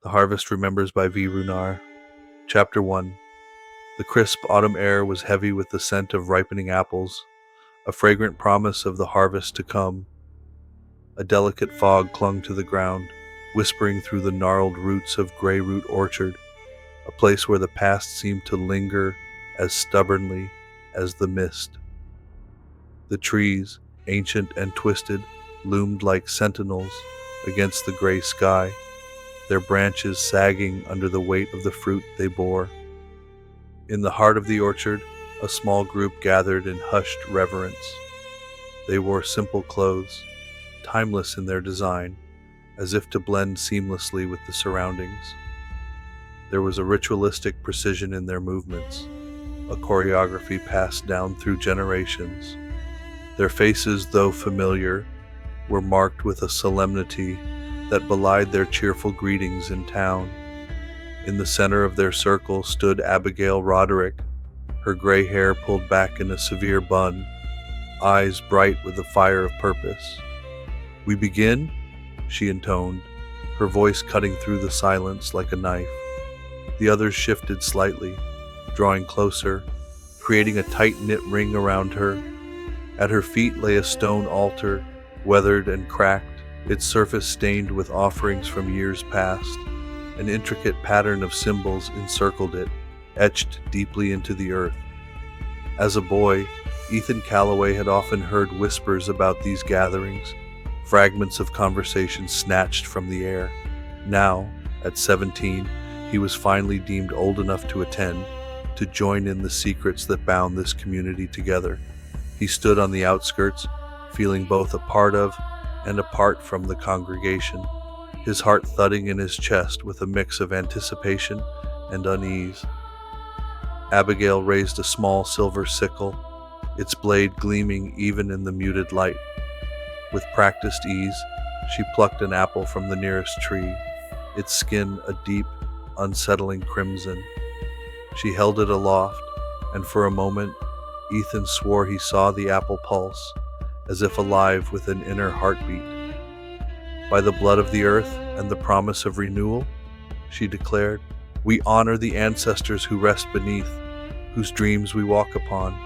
The Harvest Remembers by V. Runar. Chapter 1. The crisp autumn air was heavy with the scent of ripening apples, a fragrant promise of the harvest to come. A delicate fog clung to the ground, whispering through the gnarled roots of Greyroot orchard, a place where the past seemed to linger as stubbornly as the mist. The trees, ancient and twisted, loomed like sentinels against the gray sky, their branches sagging under the weight of the fruit they bore. In the heart of the orchard, a small group gathered in hushed reverence. They wore simple clothes, timeless in their design, as if to blend seamlessly with the surroundings. There was a ritualistic precision in their movements, a choreography passed down through generations. Their faces, though familiar, were marked with a solemnity that belied their cheerful greetings in town. In the center of their circle stood Abigail Roderick, her gray hair pulled back in a severe bun, eyes bright with the fire of purpose. "We begin?" she intoned, her voice cutting through the silence like a knife. The others shifted slightly, drawing closer, creating a tight-knit ring around her. At her feet lay a stone altar, weathered and cracked, its surface stained with offerings from years past. An intricate pattern of symbols encircled it, etched deeply into the earth. As a boy, Ethan Calloway had often heard whispers about these gatherings, fragments of conversation snatched from the air. Now, at 17, he was finally deemed old enough to attend, to join in the secrets that bound this community together. He stood on the outskirts, feeling both a part of and apart from the congregation, his heart thudding in his chest with a mix of anticipation and unease. Abigail raised a small silver sickle, its blade gleaming even in the muted light. With practiced ease, she plucked an apple from the nearest tree, its skin a deep, unsettling crimson. She held it aloft, and for a moment, Ethan swore he saw the apple pulse, as if alive with an inner heartbeat. "By the blood of the earth and the promise of renewal," she declared, "we honor the ancestors who rest beneath, whose dreams we walk upon."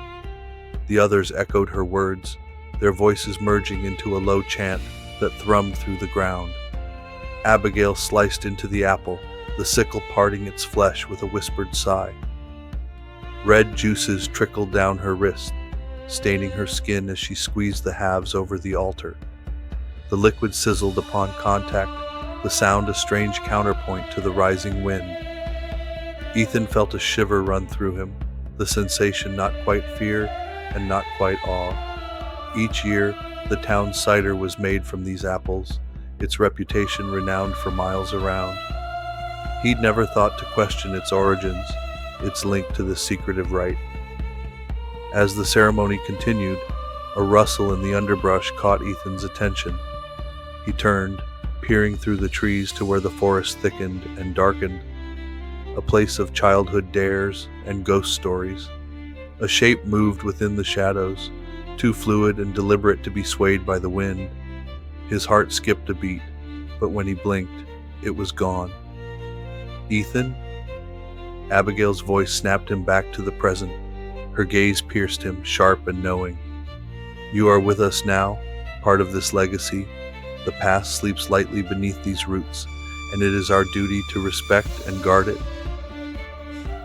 The others echoed her words, their voices merging into a low chant that thrummed through the ground. Abigail sliced into the apple, the sickle parting its flesh with a whispered sigh. Red juices trickled down her wrist, staining her skin as she squeezed the halves over the altar. The liquid sizzled upon contact, the sound a strange counterpoint to the rising wind. Ethan felt a shiver run through him, the sensation not quite fear and not quite awe. Each year, the town's cider was made from these apples, its reputation renowned for miles around. He'd never thought to question its origins, its link to this secretive rite. As the ceremony continued, a rustle in the underbrush caught Ethan's attention. He turned, peering through the trees to where the forest thickened and darkened, a place of childhood dares and ghost stories. A shape moved within the shadows, too fluid and deliberate to be swayed by the wind. His heart skipped a beat, but when he blinked, it was gone. "Ethan?" Abigail's voice snapped him back to the present. Her gaze pierced him, sharp and knowing. "You are with us now, part of this legacy. The past sleeps lightly beneath these roots, and it is our duty to respect and guard it."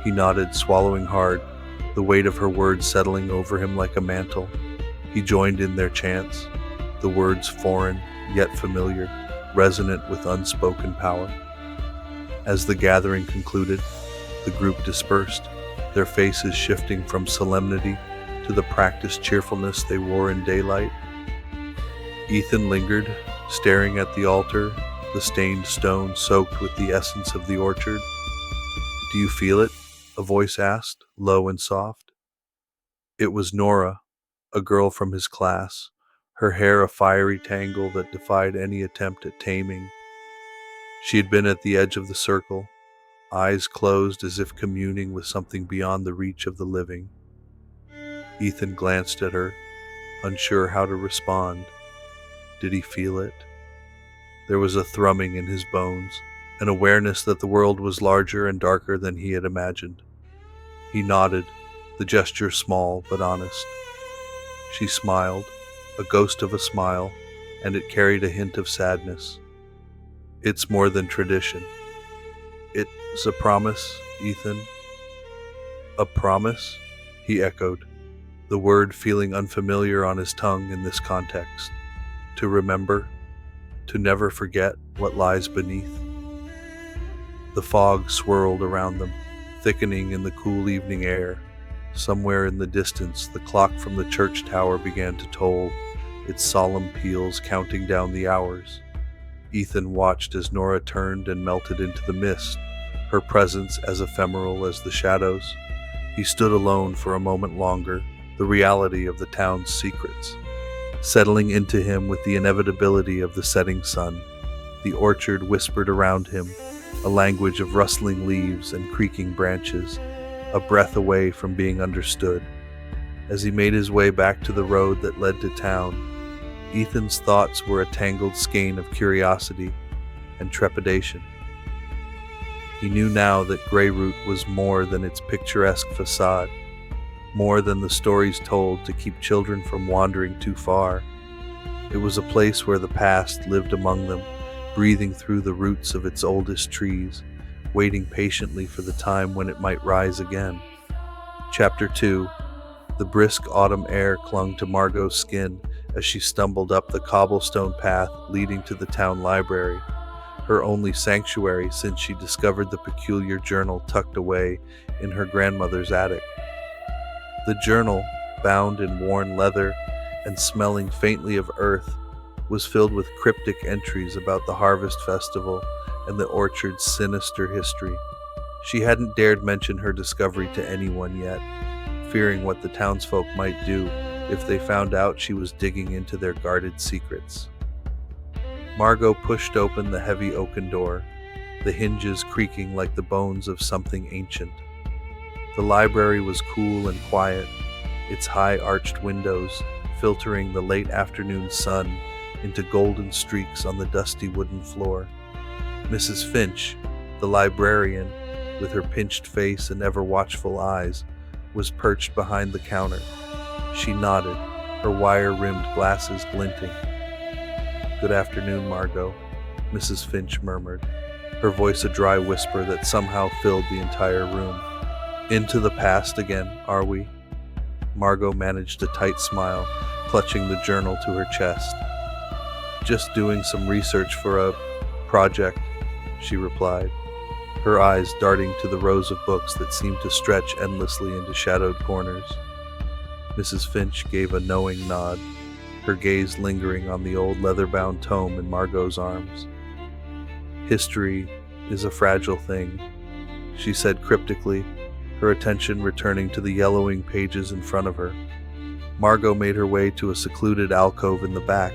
He nodded, swallowing hard, the weight of her words settling over him like a mantle. He joined in their chants, the words foreign yet familiar, resonant with unspoken power. As the gathering concluded, the group dispersed, their faces shifting from solemnity to the practiced cheerfulness they wore in daylight. Ethan lingered, staring at the altar, the stained stone soaked with the essence of the orchard. "Do you feel it?" a voice asked, low and soft. It was Nora, a girl from his class, her hair a fiery tangle that defied any attempt at taming. She had been at the edge of the circle, eyes closed as if communing with something beyond the reach of the living. Ethan glanced at her, unsure how to respond. Did he feel it? There was a thrumming in his bones, an awareness that the world was larger and darker than he had imagined. He nodded, the gesture small but honest. She smiled, a ghost of a smile, and it carried a hint of sadness. It's more than tradition. It's a promise, Ethan. A promise? He echoed, the word feeling unfamiliar on his tongue in this context. To remember, to never forget what lies beneath. The fog swirled around them, thickening in the cool evening air. Somewhere in the distance, the clock from the church tower began to toll, its solemn peals counting down the hours. Ethan watched as Nora turned and melted into the mist, her presence as ephemeral as the shadows. He stood alone for a moment longer, the reality of the town's secrets, settling into him with the inevitability of the setting sun. The orchard whispered around him, a language of rustling leaves and creaking branches, a breath away from being understood. As he made his way back to the road that led to town, Ethan's thoughts were a tangled skein of curiosity and trepidation. He knew now that Greyroot was more than its picturesque facade, more than the stories told to keep children from wandering too far. It was a place where the past lived among them, breathing through the roots of its oldest trees, waiting patiently for the time when it might rise again. Chapter 2. The brisk autumn air clung to Margot's skin as she stumbled up the cobblestone path leading to the town library, her only sanctuary since she discovered the peculiar journal tucked away in her grandmother's attic. The journal, bound in worn leather and smelling faintly of earth, was filled with cryptic entries about the harvest festival and the orchard's sinister history. She hadn't dared mention her discovery to anyone yet, fearing what the townsfolk might do if they found out she was digging into their guarded secrets. Margot pushed open the heavy oaken door, the hinges creaking like the bones of something ancient. The library was cool and quiet, its high arched windows filtering the late afternoon sun into golden streaks on the dusty wooden floor. Mrs. Finch, the librarian, with her pinched face and ever-watchful eyes, was perched behind the counter. She nodded, her wire-rimmed glasses glinting. "Good afternoon, Margot," Mrs. Finch murmured, her voice a dry whisper that somehow filled the entire room. "Into the past again, are we?" Margot managed a tight smile, clutching the journal to her chest. "Just doing some research for a project," she replied, her eyes darting to the rows of books that seemed to stretch endlessly into shadowed corners. Mrs. Finch gave a knowing nod, her gaze lingering on the old leather-bound tome in Margot's arms. "History is a fragile thing," she said cryptically, her attention returning to the yellowing pages in front of her. Margot made her way to a secluded alcove in the back,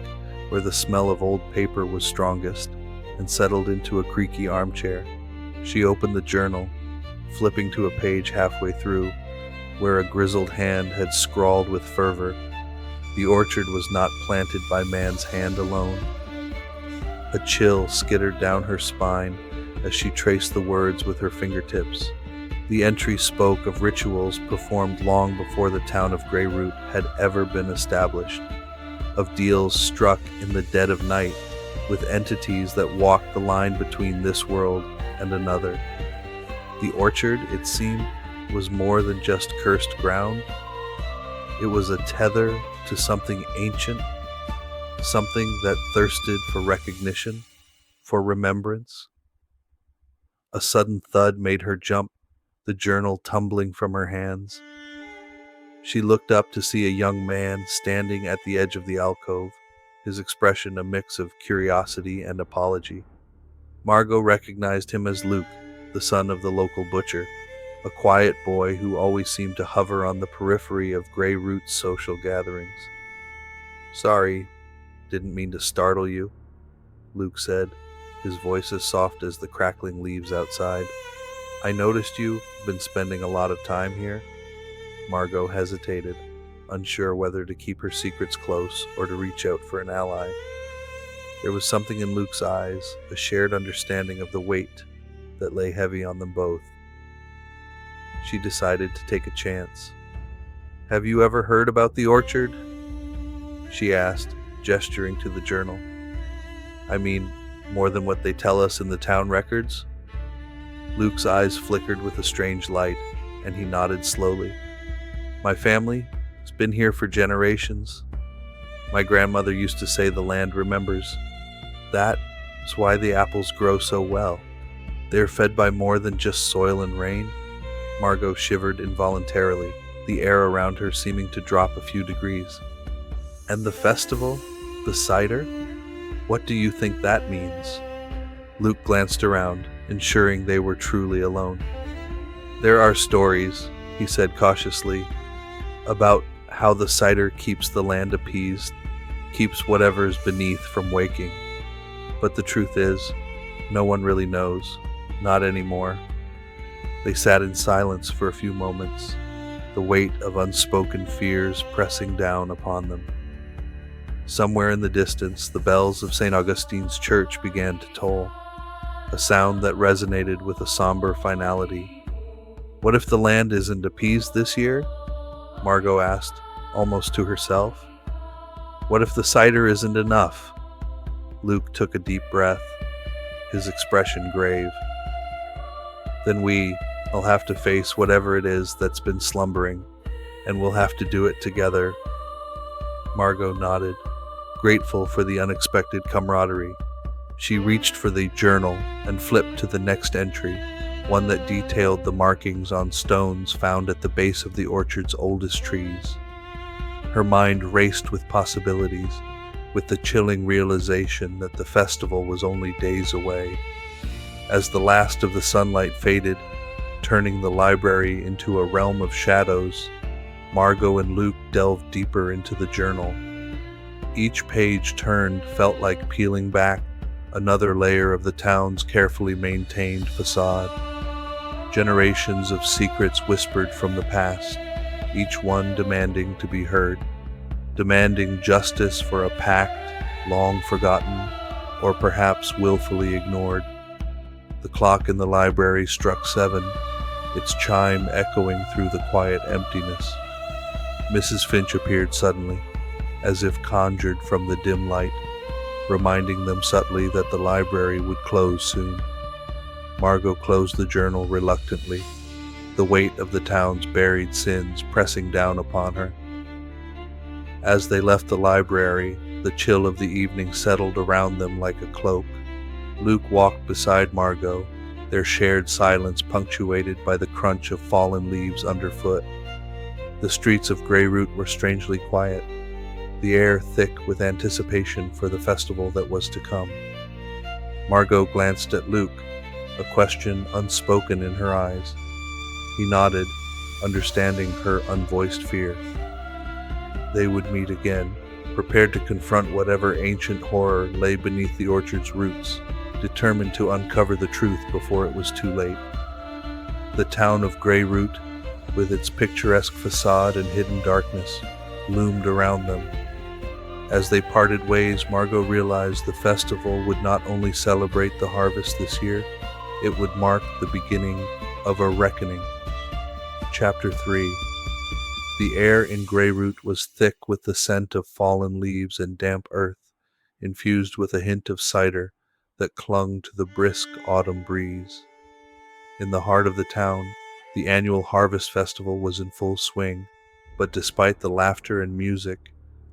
where the smell of old paper was strongest, and settled into a creaky armchair. She opened the journal, flipping to a page halfway through, where a grizzled hand had scrawled with fervor, "The orchard was not planted by man's hand alone." A chill skittered down her spine as she traced the words with her fingertips. The entry spoke of rituals performed long before the town of Greyroot had ever been established, of deals struck in the dead of night with entities that walked the line between this world and another. The orchard, it seemed, was more than just cursed ground. It was a tether to something ancient, something that thirsted for recognition, for remembrance. A sudden thud made her jump, the journal tumbling from her hands. She looked up to see a young man standing at the edge of the alcove, his expression a mix of curiosity and apology. Margot recognized him as Luke, the son of the local butcher, a quiet boy who always seemed to hover on the periphery of Greyroot's social gatherings. "Sorry, didn't mean to startle you," Luke said, his voice as soft as the crackling leaves outside. "I noticed you've been spending a lot of time here." Margot hesitated, unsure whether to keep her secrets close or to reach out for an ally. There was something in Luke's eyes, a shared understanding of the weight that lay heavy on them both. She decided to take a chance. "Have you ever heard about the orchard?" she asked, gesturing to the journal. "I mean, more than what they tell us in the town records?" Luke's eyes flickered with a strange light, and he nodded slowly. "My family has been here for generations. My grandmother used to say the land remembers. That is why the apples grow so well. They're fed by more than just soil and rain." Margot shivered involuntarily, the air around her seeming to drop a few degrees. "And the festival? The cider? What do you think that means?" Luke glanced around, ensuring they were truly alone. "There are stories," he said cautiously, "about how the cider keeps the land appeased, keeps whatever's beneath from waking. But the truth is, no one really knows, not anymore." They sat in silence for a few moments, the weight of unspoken fears pressing down upon them. Somewhere in the distance, the bells of St. Augustine's church began to toll, a sound that resonated with a somber finality. "What if the land isn't appeased this year?" Margot asked, almost to herself. "What if the cider isn't enough?" Luke took a deep breath, his expression grave. "Then I'll have to face whatever it is that's been slumbering, and we'll have to do it together." Margot nodded, grateful for the unexpected camaraderie. She reached for the journal and flipped to the next entry, one that detailed the markings on stones found at the base of the orchard's oldest trees. Her mind raced with possibilities, with the chilling realization that the festival was only days away. As the last of the sunlight faded, turning the library into a realm of shadows, Margot and Luke delved deeper into the journal. Each page turned felt like peeling back another layer of the town's carefully maintained facade. Generations of secrets whispered from the past, each one demanding to be heard, demanding justice for a pact long forgotten, or perhaps willfully ignored. The clock in the library struck 7, its chime echoing through the quiet emptiness. Mrs. Finch appeared suddenly, as if conjured from the dim light, reminding them subtly that the library would close soon. Margot closed the journal reluctantly, the weight of the town's buried sins pressing down upon her. As they left the library, the chill of the evening settled around them like a cloak. Luke walked beside Margot, their shared silence punctuated by the crunch of fallen leaves underfoot. The streets of Greyroot were strangely quiet, the air thick with anticipation for the festival that was to come. Margot glanced at Luke, a question unspoken in her eyes. He nodded, understanding her unvoiced fear. They would meet again, prepared to confront whatever ancient horror lay beneath the orchard's roots, determined to uncover the truth before it was too late. The town of Greyroot, with its picturesque facade and hidden darkness, loomed around them. As they parted ways, Margot realized the festival would not only celebrate the harvest this year, it would mark the beginning of a reckoning. Chapter 3. The air in Greyroot was thick with the scent of fallen leaves and damp earth, infused with a hint of cider that clung to the brisk autumn breeze. In the heart of the town, the annual harvest festival was in full swing, but despite the laughter and music,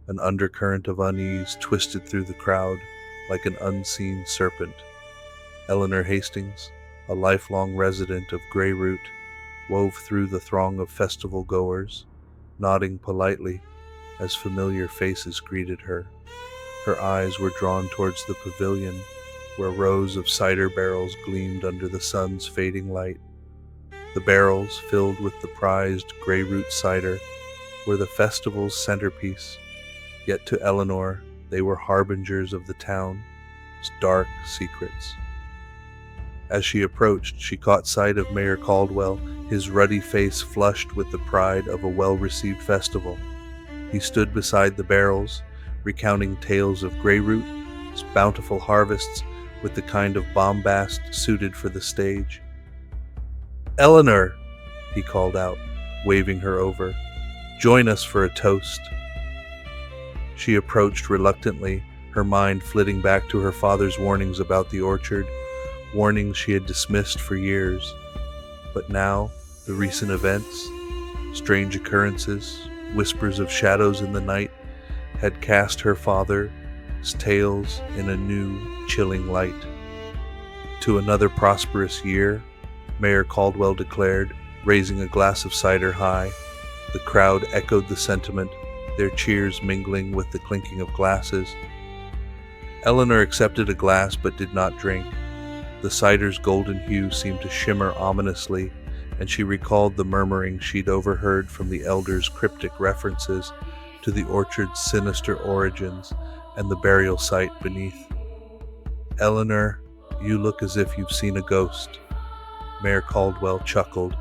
an undercurrent of unease twisted through the crowd like an unseen serpent. Eleanor Hastings, a lifelong resident of Greyroot, wove through the throng of festival goers, nodding politely as familiar faces greeted her. Her eyes were drawn towards the pavilion, where rows of cider barrels gleamed under the sun's fading light. The barrels, filled with the prized Greyroot cider, were the festival's centerpiece, yet to Eleanor they were harbingers of the town's dark secrets. As she approached, she caught sight of Mayor Caldwell, his ruddy face flushed with the pride of a well-received festival. He stood beside the barrels, recounting tales of Greyroot, orchards, bountiful harvests with the kind of bombast suited for the stage. "Eleanor!" he called out, waving her over. "Join us for a toast." She approached reluctantly, her mind flitting back to her father's warnings about the orchard, warnings she had dismissed for years. But now, the recent events, strange occurrences, whispers of shadows in the night, had cast her father's tales in a new, chilling light. "To another prosperous year," Mayor Caldwell declared, raising a glass of cider high. The crowd echoed the sentiment, their cheers mingling with the clinking of glasses. Eleanor accepted a glass but did not drink. The cider's golden hue seemed to shimmer ominously, and she recalled the murmuring she'd overheard from the elders' cryptic references to the orchard's sinister origins and the burial site beneath. "Eleanor, you look as if you've seen a ghost." Mayor Caldwell chuckled,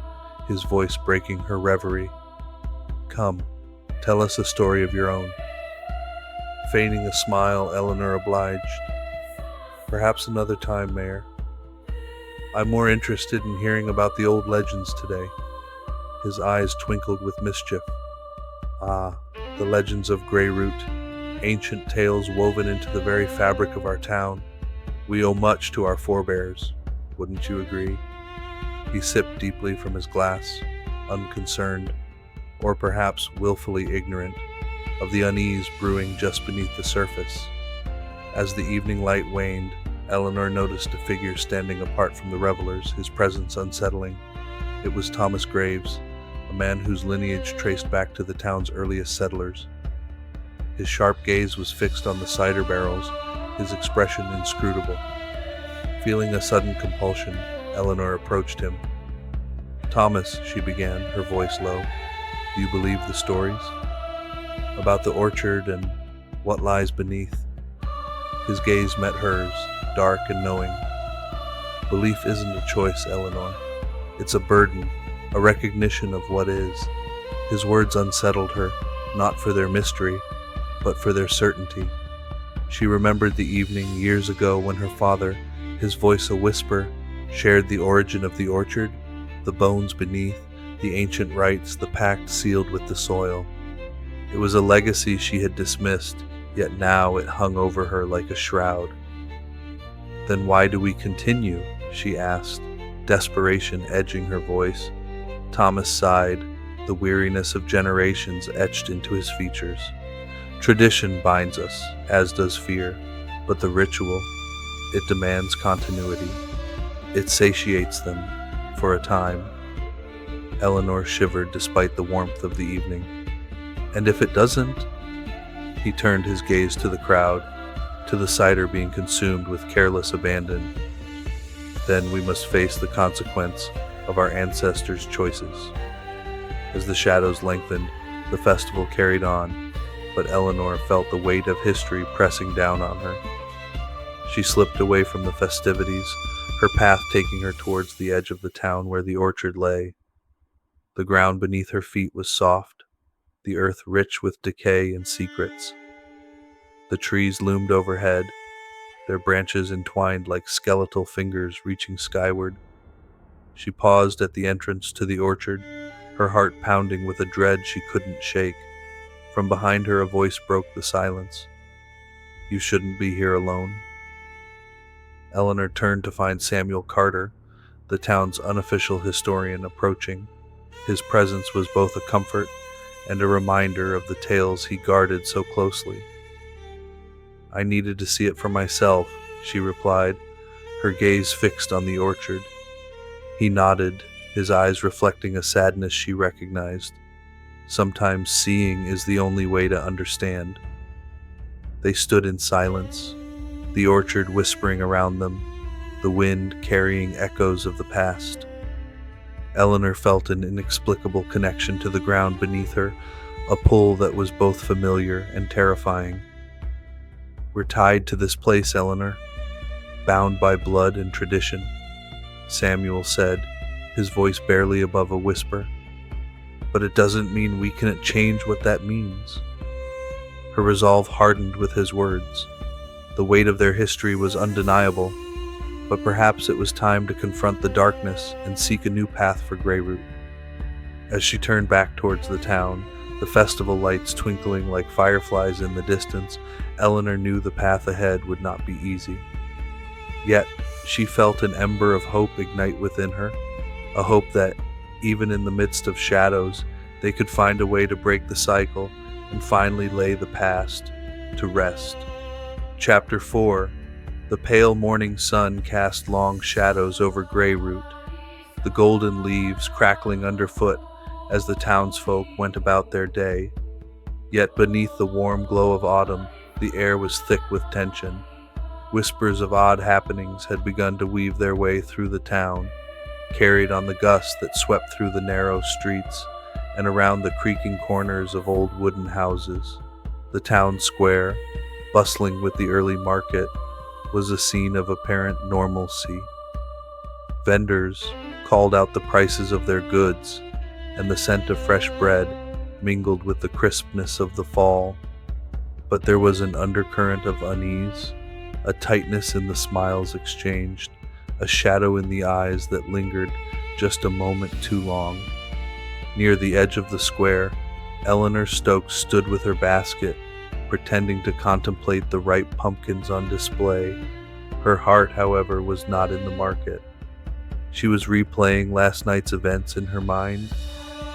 his voice breaking her reverie. "Come, tell us a story of your own." Feigning a smile, Eleanor obliged. "Perhaps another time, Mayor. I'm more interested in hearing about the old legends today." His eyes twinkled with mischief. "Ah, the legends of Greyroot, ancient tales woven into the very fabric of our town. We owe much to our forebears, wouldn't you agree?" He sipped deeply from his glass, unconcerned, or perhaps willfully ignorant, of the unease brewing just beneath the surface. As the evening light waned, Eleanor noticed a figure standing apart from the revelers, his presence unsettling. It was Thomas Graves, a man whose lineage traced back to the town's earliest settlers. His sharp gaze was fixed on the cider barrels, his expression inscrutable. Feeling a sudden compulsion, Eleanor approached him. "Thomas," she began, her voice low, "do you believe the stories? About the orchard and what lies beneath?" His gaze met hers, dark and knowing. "Belief isn't a choice, Eleanor. It's a burden, a recognition of what is." His words unsettled her, not for their mystery, but for their certainty. She remembered the evening years ago when her father, his voice a whisper, shared the origin of the orchard, the bones beneath, the ancient rites, the pact sealed with the soil. It was a legacy she had dismissed, yet now it hung over her like a shroud. "Then why do we continue?" she asked, desperation edging her voice. Thomas sighed, the weariness of generations etched into his features. "Tradition binds us, as does fear, but the ritual, it demands continuity. It satiates them, for a time." Eleanor shivered despite the warmth of the evening. "And if it doesn't?" He turned his gaze to the crowd, to the cider being consumed with careless abandon. "Then we must face the consequence of our ancestors' choices." As the shadows lengthened, the festival carried on, but Eleanor felt the weight of history pressing down on her. She slipped away from the festivities, her path taking her towards the edge of the town where the orchard lay. The ground beneath her feet was soft, the earth rich with decay and secrets. The trees loomed overhead, their branches entwined like skeletal fingers reaching skyward. She paused at the entrance to the orchard, her heart pounding with a dread she couldn't shake. From behind her a voice broke the silence. "You shouldn't be here alone." Eleanor turned to find Samuel Carter, the town's unofficial historian, approaching. His presence was both a comfort and a reminder of the tales he guarded so closely. "I needed to see it for myself," she replied, her gaze fixed on the orchard. He nodded, his eyes reflecting a sadness she recognized. Sometimes seeing is the only way to understand. They stood in silence, the orchard whispering around them, the wind carrying echoes of the past. Eleanor felt an inexplicable connection to the ground beneath her, a pull that was both familiar and terrifying. "We're tied to this place, Eleanor, bound by blood and tradition," Samuel said, his voice barely above a whisper. "But it doesn't mean we can't change what that means." Her resolve hardened with his words. The weight of their history was undeniable, but perhaps it was time to confront the darkness and seek a new path for Greyroot. As she turned back towards the town, the festival lights twinkling like fireflies in the distance, Eleanor knew the path ahead would not be easy. Yet, she felt an ember of hope ignite within her, a hope that, even in the midst of shadows, they could find a way to break the cycle and finally lay the past to rest. Chapter 4. The pale morning sun cast long shadows over Greyroot, the golden leaves crackling underfoot as the townsfolk went about their day. Yet beneath the warm glow of autumn, the air was thick with tension. Whispers of odd happenings had begun to weave their way through the town, carried on the gusts that swept through the narrow streets and around the creaking corners of old wooden houses. The town square, bustling with the early market, was a scene of apparent normalcy. Vendors called out the prices of their goods, and the scent of fresh bread mingled with the crispness of the fall. But there was an undercurrent of unease, a tightness in the smiles exchanged, a shadow in the eyes that lingered just a moment too long. Near the edge of the square, Eleanor Stokes stood with her basket, pretending to contemplate the ripe pumpkins on display. Her heart, however, was not in the market. She was replaying last night's events in her mind,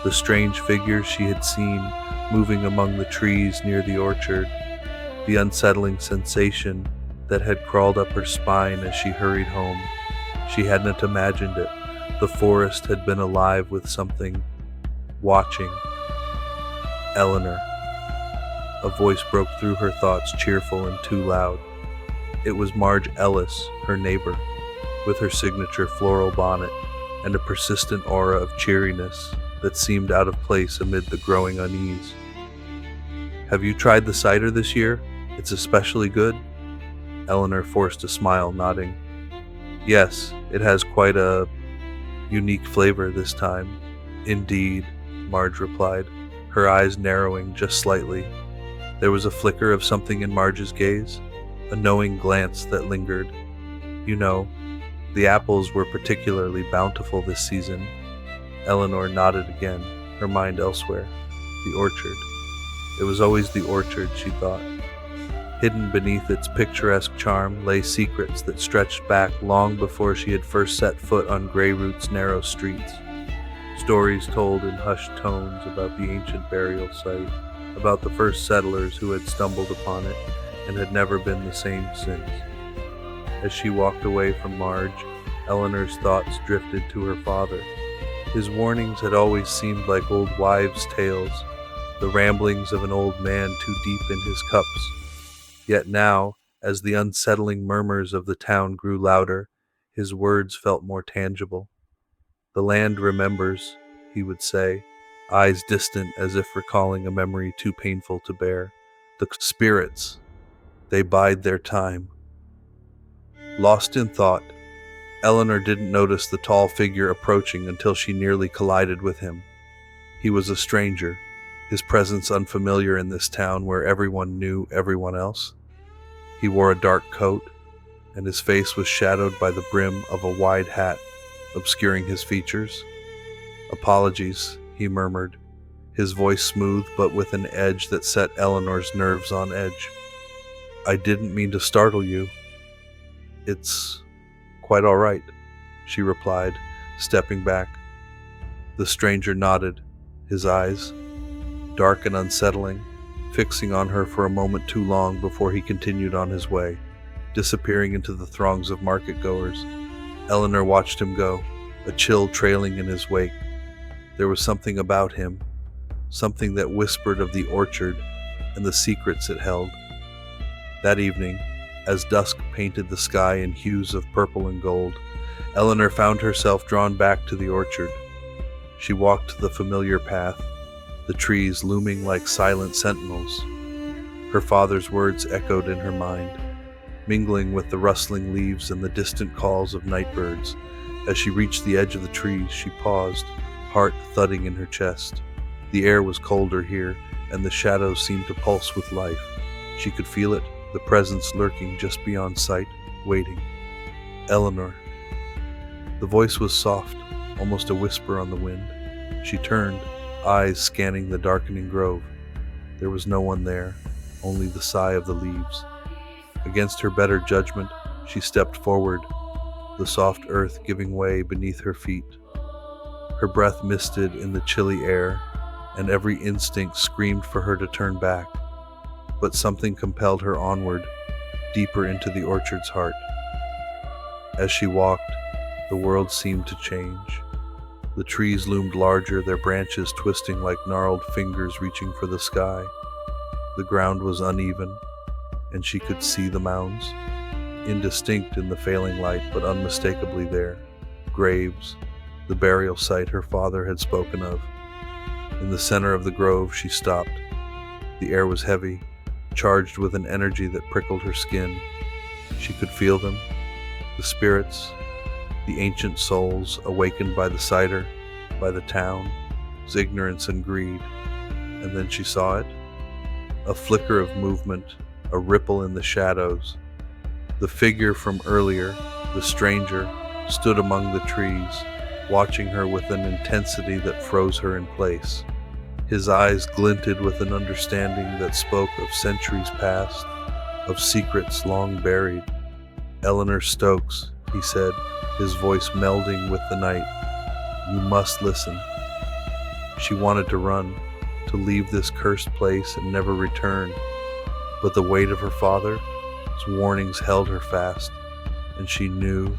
the strange figures she had seen moving among the trees near the orchard, the unsettling sensation that had crawled up her spine as she hurried home. She hadn't imagined it. The forest had been alive with something, watching. Eleanor. A voice broke through her thoughts, cheerful and too loud. It was Marge Ellis, her neighbor, with her signature floral bonnet and a persistent aura of cheeriness that seemed out of place amid the growing unease. "Have you tried the cider this year? It's especially good?" Eleanor forced a smile, nodding. "Yes, it has quite a unique flavor this time." "Indeed," Marge replied, her eyes narrowing just slightly. There was a flicker of something in Marge's gaze, a knowing glance that lingered. "You know, the apples were particularly bountiful this season." Eleanor nodded again, her mind elsewhere. The orchard. It was always the orchard, she thought. Hidden beneath its picturesque charm lay secrets that stretched back long before she had first set foot on Greyroot's narrow streets. Stories told in hushed tones about the ancient burial site, about the first settlers who had stumbled upon it and had never been the same since. As she walked away from Marge, Eleanor's thoughts drifted to her father. His warnings had always seemed like old wives' tales, the ramblings of an old man too deep in his cups. Yet now, as the unsettling murmurs of the town grew louder, his words felt more tangible. "The land remembers," he would say, eyes distant as if recalling a memory too painful to bear. "The spirits, they bide their time." Lost in thought, Eleanor didn't notice the tall figure approaching until she nearly collided with him. He was a stranger, his presence unfamiliar in this town where everyone knew everyone else. He wore a dark coat, and his face was shadowed by the brim of a wide hat, obscuring his features. "Apologies," he murmured, his voice smooth but with an edge that set Eleanor's nerves on edge. "I didn't mean to startle you." "It's quite all right," she replied, stepping back. The stranger nodded, his eyes, dark and unsettling, fixing on her for a moment too long before he continued on his way, disappearing into the throngs of market-goers. Eleanor watched him go, a chill trailing in his wake. There was something about him, something that whispered of the orchard and the secrets it held. That evening, as dusk painted the sky in hues of purple and gold, Eleanor found herself drawn back to the orchard. She walked the familiar path, the trees looming like silent sentinels. Her father's words echoed in her mind, mingling with the rustling leaves and the distant calls of night birds. As she reached the edge of the trees, she paused, heart thudding in her chest. The air was colder here, and the shadows seemed to pulse with life. She could feel it, the presence lurking just beyond sight, waiting. Eleanor. The voice was soft, almost a whisper on the wind. She turned, eyes scanning the darkening grove. There was no one there, only the sigh of the leaves. Against her better judgment, she stepped forward, the soft earth giving way beneath her feet. Her breath misted in the chilly air, and every instinct screamed for her to turn back. But something compelled her onward, deeper into the orchard's heart. As she walked, the world seemed to change. The trees loomed larger, their branches twisting like gnarled fingers reaching for the sky. The ground was uneven, and she could see the mounds, indistinct in the failing light but unmistakably there. Graves, the burial site her father had spoken of. In the center of the grove, she stopped. The air was heavy, charged with an energy that prickled her skin. She could feel them, the spirits, the ancient souls awakened by the cider, by the town's ignorance and greed. And then she saw it. A flicker of movement, a ripple in the shadows. The figure from earlier, the stranger, stood among the trees, watching her with an intensity that froze her in place. His eyes glinted with an understanding that spoke of centuries past, of secrets long buried. "Eleanor Stokes," he said, his voice melding with the night. "You must listen." She wanted to run, to leave this cursed place and never return, but the weight of her father's warnings held her fast, and she knew,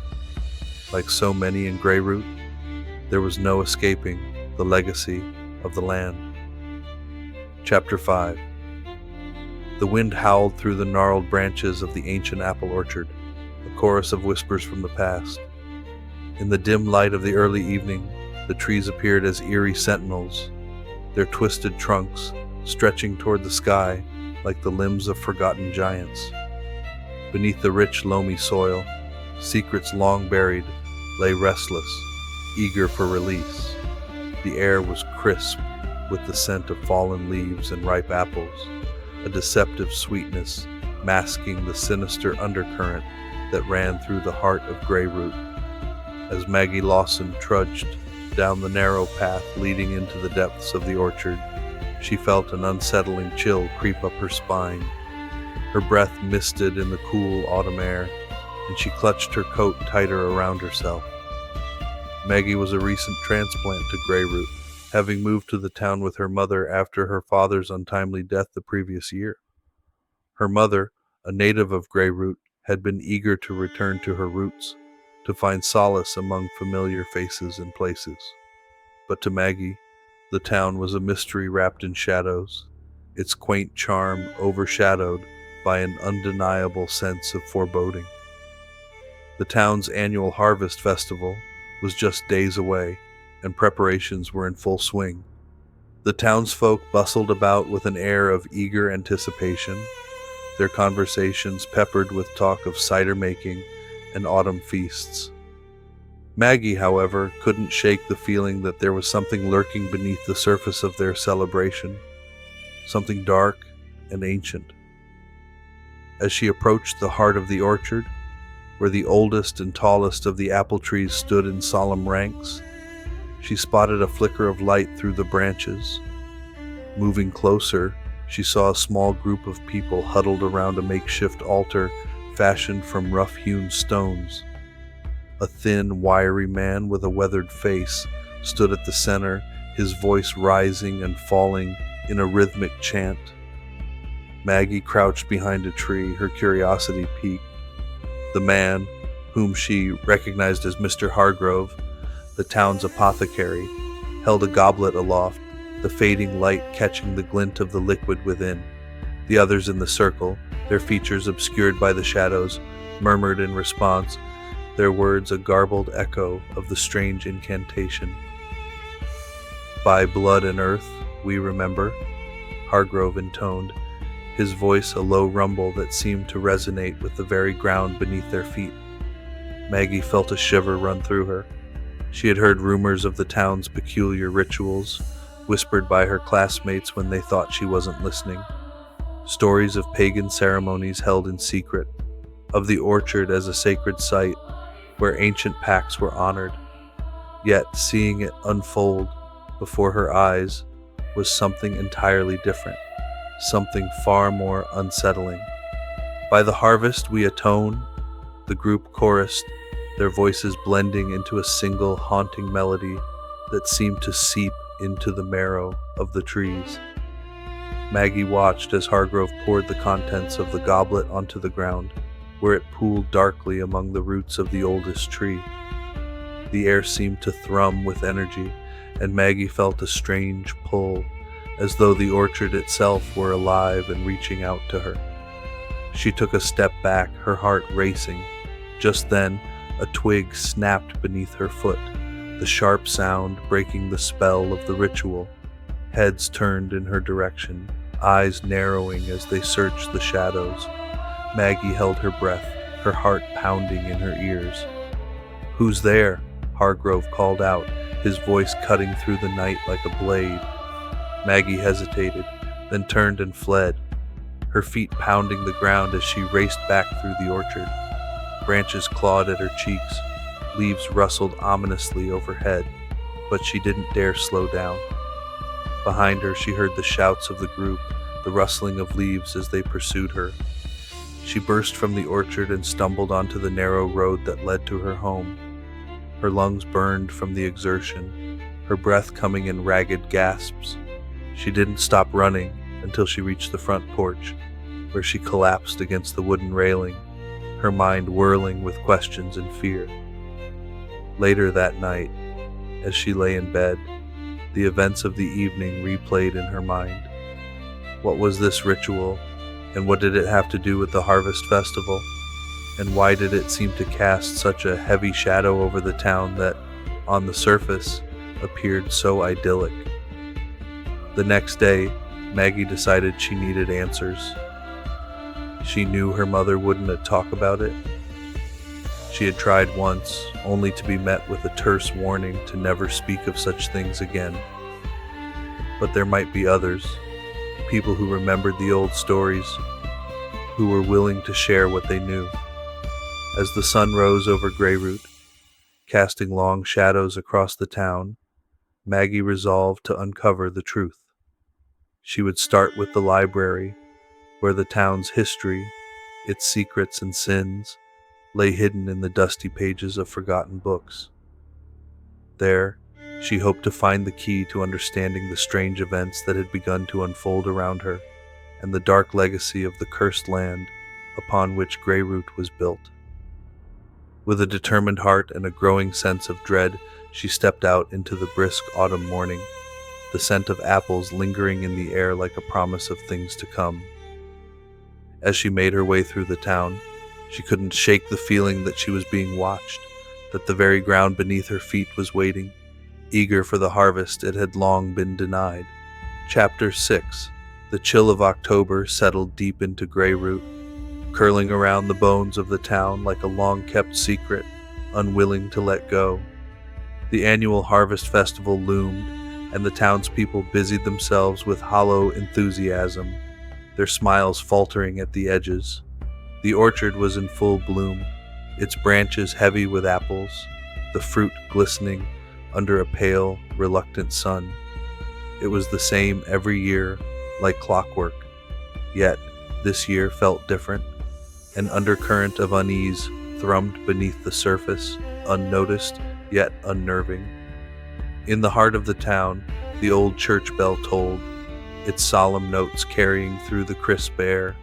like so many in Greyroot, there was no escaping the legacy of the land. Chapter 5. The wind howled through the gnarled branches of the ancient apple orchard, a chorus of whispers from the past. In the dim light of the early evening, the trees appeared as eerie sentinels, their twisted trunks stretching toward the sky like the limbs of forgotten giants. Beneath the rich, loamy soil, secrets long buried lay restless, eager for release. The air was crisp with the scent of fallen leaves and ripe apples, a deceptive sweetness masking the sinister undercurrent that ran through the heart of Greyroot. As Maggie Lawson trudged down the narrow path leading into the depths of the orchard, she felt an unsettling chill creep up her spine. Her breath misted in the cool autumn air, and she clutched her coat tighter around herself. Maggie was a recent transplant to Greyroot, having moved to the town with her mother after her father's untimely death the previous year. Her mother, a native of Greyroot, had been eager to return to her roots, to find solace among familiar faces and places. But to Maggie, the town was a mystery wrapped in shadows, its quaint charm overshadowed by an undeniable sense of foreboding. The town's annual harvest festival was just days away, and preparations were in full swing. The townsfolk bustled about with an air of eager anticipation, their conversations peppered with talk of cider making and autumn feasts. Maggie, however, couldn't shake the feeling that there was something lurking beneath the surface of their celebration, something dark and ancient. As she approached the heart of the orchard, where the oldest and tallest of the apple trees stood in solemn ranks, she spotted a flicker of light through the branches. Moving closer, she saw a small group of people huddled around a makeshift altar fashioned from rough-hewn stones. A thin, wiry man with a weathered face stood at the center, his voice rising and falling in a rhythmic chant. Maggie crouched behind a tree, her curiosity piqued. The man, whom she recognized as Mr. Hargrove, the town's apothecary, held a goblet aloft, the fading light catching the glint of the liquid within. The others in the circle, their features obscured by the shadows, murmured in response, their words a garbled echo of the strange incantation. "By blood and earth, we remember," Hargrove intoned, his voice a low rumble that seemed to resonate with the very ground beneath their feet. Maggie felt a shiver run through her. She had heard rumors of the town's peculiar rituals, whispered by her classmates when they thought she wasn't listening. stories of pagan ceremonies held in secret, of the orchard as a sacred site where ancient pacts were honored. Yet seeing it unfold before her eyes was something entirely different, something far more unsettling. "By the harvest we atone," the group chorused, their voices blending into a single haunting melody that seemed to seep into the marrow of the trees. Maggie watched as Hargrove poured the contents of the goblet onto the ground, where it pooled darkly among the roots of the oldest tree. The air seemed to thrum with energy, and Maggie felt a strange pull, as though the orchard itself were alive and reaching out to her. She took a step back, her heart racing. Just then, a twig snapped beneath her foot, the sharp sound breaking the spell of the ritual. Heads turned in her direction, eyes narrowing as they searched the shadows. Maggie held her breath, her heart pounding in her ears. "Who's there?" Hargrove called out, his voice cutting through the night like a blade. Maggie hesitated, then turned and fled, her feet pounding the ground as she raced back through the orchard. Branches clawed at her cheeks, leaves rustled ominously overhead, but she didn't dare slow down. Behind her, she heard the shouts of the group, the rustling of leaves as they pursued her. She burst from the orchard and stumbled onto the narrow road that led to her home. Her lungs burned from the exertion, her breath coming in ragged gasps. She didn't stop running until she reached the front porch, where she collapsed against the wooden railing, her mind whirling with questions and fear. Later that night, as she lay in bed, the events of the evening replayed in her mind. What was this ritual, and what did it have to do with the harvest festival? And why did it seem to cast such a heavy shadow over the town that, on the surface, appeared so idyllic? The next day, Maggie decided she needed answers. She knew her mother wouldn't talk about it. She had tried once, only to be met with a terse warning to never speak of such things again. But there might be others, people who remembered the old stories, who were willing to share what they knew. As the sun rose over Greyroot, casting long shadows across the town, Maggie resolved to uncover the truth. She would start with the library, where the town's history, its secrets and sins, lay hidden in the dusty pages of forgotten books. There, she hoped to find the key to understanding the strange events that had begun to unfold around her, and the dark legacy of the cursed land upon which Greyroot was built. With a determined heart and a growing sense of dread, she stepped out into the brisk autumn morning, the scent of apples lingering in the air like a promise of things to come. As she made her way through the town, she couldn't shake the feeling that she was being watched, that the very ground beneath her feet was waiting, eager for the harvest it had long been denied. Chapter 6. The chill of October settled deep into Greyroot, curling around the bones of the town like a long-kept secret, unwilling to let go. The annual harvest festival loomed, and the townspeople busied themselves with hollow enthusiasm, their smiles faltering at the edges. The orchard was in full bloom, its branches heavy with apples, the fruit glistening under a pale, reluctant sun. It was the same every year, like clockwork. Yet, this year felt different. An undercurrent of unease thrummed beneath the surface, unnoticed yet unnerving. In the heart of the town, the old church bell tolled, its solemn notes carrying through the crisp air.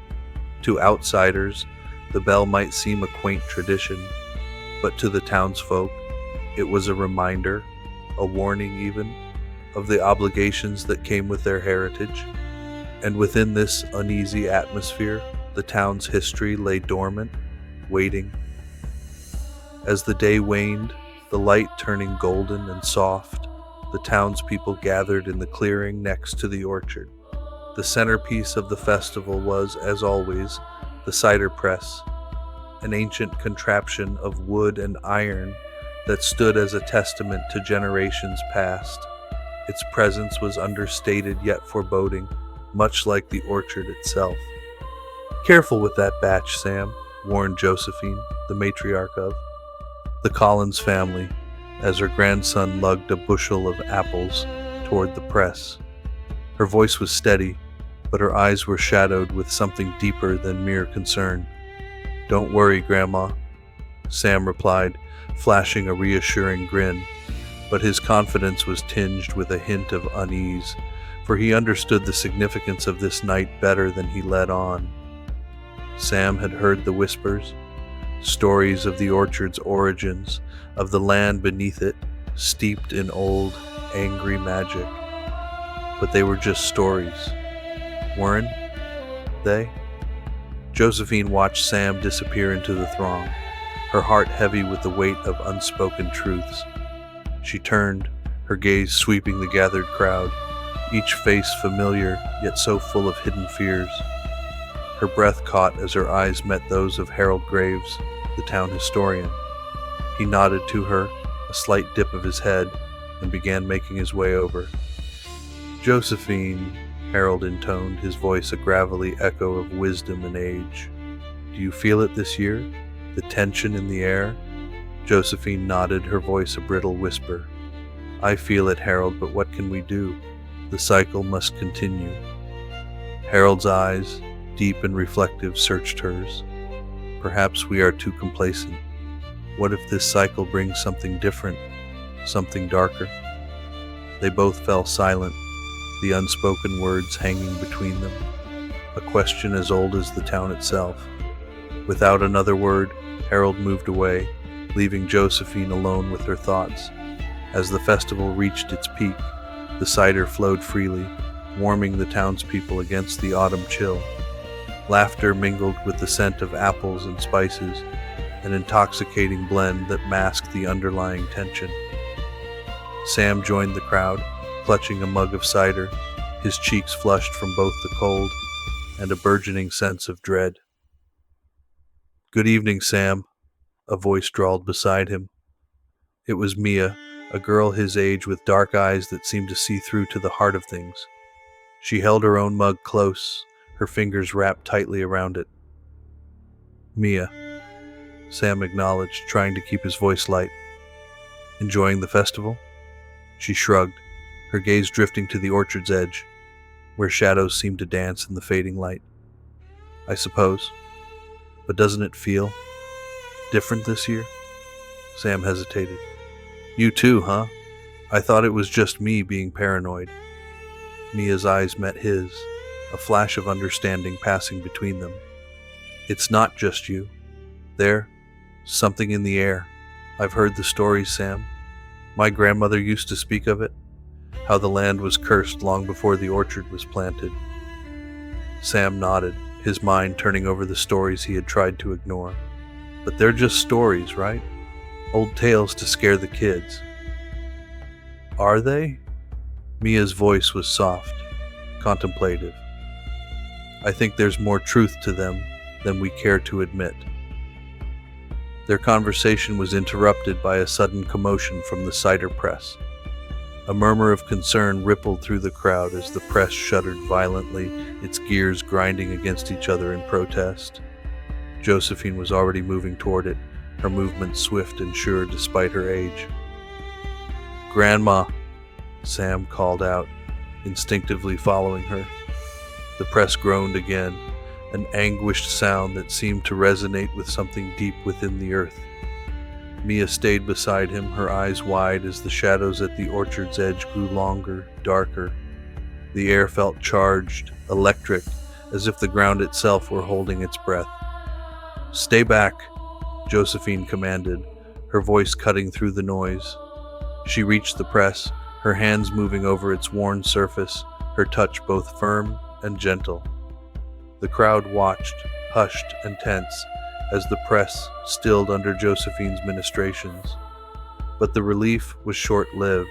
To outsiders, the bell might seem a quaint tradition, but to the townsfolk, it was a reminder, a warning even, of the obligations that came with their heritage. And within this uneasy atmosphere, the town's history lay dormant, waiting. As the day waned, the light turning golden and soft, the townspeople gathered in the clearing next to the orchard. The centerpiece of the festival was, as always, the cider press, an ancient contraption of wood and iron that stood as a testament to generations past. Its presence was understated yet foreboding, much like the orchard itself. Careful with that batch, Sam, warned Josephine, the matriarch of the Collins family, as her grandson lugged a bushel of apples toward the press. Her voice was steady, but her eyes were shadowed with something deeper than mere concern. "Don't worry, Grandma," Sam replied, flashing a reassuring grin, but his confidence was tinged with a hint of unease, for he understood the significance of this night better than he let on. Sam had heard the whispers, stories of the orchard's origins, of the land beneath it, steeped in old, angry magic. But they were just stories, weren't they? Josephine watched Sam disappear into the throng, her heart heavy with the weight of unspoken truths. She turned, her gaze sweeping the gathered crowd, each face familiar yet so full of hidden fears. Her breath caught as her eyes met those of Harold Graves, the town historian. He nodded to her, a slight dip of his head, and began making his way over. "Josephine," Harold intoned, his voice a gravelly echo of wisdom and age. "Do you feel it this year? The tension in the air?" Josephine nodded, her voice a brittle whisper. "I feel it, Harold, but what can we do? The cycle must continue." Harold's eyes, deep and reflective, searched hers. "Perhaps we are too complacent. What if this cycle brings something different, something darker?" They both fell silent, the unspoken words hanging between them, a question as old as the town itself. Without another word, Harold moved away, leaving Josephine alone with her thoughts. As the festival reached its peak, the cider flowed freely, warming the townspeople against the autumn chill. Laughter mingled with the scent of apples and spices, an intoxicating blend that masked the underlying tension. Sam joined the crowd, clutching a mug of cider, his cheeks flushed from both the cold and a burgeoning sense of dread. "Good evening, Sam," a voice drawled beside him. It was Mia, a girl his age with dark eyes that seemed to see through to the heart of things. She held her own mug close, her fingers wrapped tightly around it. "Mia," Sam acknowledged, trying to keep his voice light. "Enjoying the festival?" She shrugged, her gaze drifting to the orchard's edge, where shadows seemed to dance in the fading light. "I suppose. But doesn't it feel different this year?" Sam hesitated. "You too, huh? I thought it was just me being paranoid." Mia's eyes met his, a flash of understanding passing between them. "It's not just you. Something in the air. I've heard the stories, Sam. My grandmother used to speak of it, how the land was cursed long before the orchard was planted." Sam nodded, his mind turning over the stories he had tried to ignore. "But they're just stories, right? Old tales to scare the kids." "Are they?" Mia's voice was soft, contemplative. "I think there's more truth to them than we care to admit." Their conversation was interrupted by a sudden commotion from the cider press. A murmur of concern rippled through the crowd as the press shuddered violently, its gears grinding against each other in protest. Josephine was already moving toward it, her movement swift and sure despite her age. "Grandma," Sam called out, instinctively following her. The press groaned again, an anguished sound that seemed to resonate with something deep within the earth. Mia stayed beside him, her eyes wide as the shadows at the orchard's edge grew longer, darker. The air felt charged, electric, as if the ground itself were holding its breath. "Stay back," Josephine commanded, her voice cutting through the noise. She reached the press, her hands moving over its worn surface, her touch both firm and gentle. The crowd watched, hushed and tense, as the press stilled under Josephine's ministrations. But the relief was short-lived,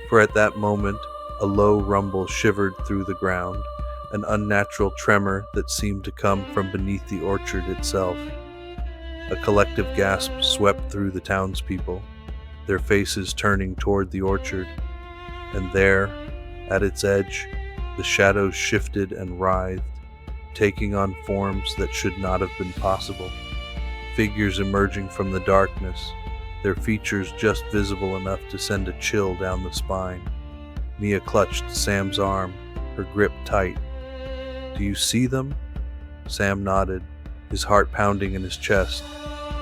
for at that moment a low rumble shivered through the ground, an unnatural tremor that seemed to come from beneath the orchard itself. A collective gasp swept through the townspeople, their faces turning toward the orchard, and there, at its edge, the shadows shifted and writhed, taking on forms that should not have been possible. Figures emerging from the darkness, their features just visible enough to send a chill down the spine. Mia clutched Sam's arm, her grip tight. "Do you see them?" Sam nodded, his heart pounding in his chest.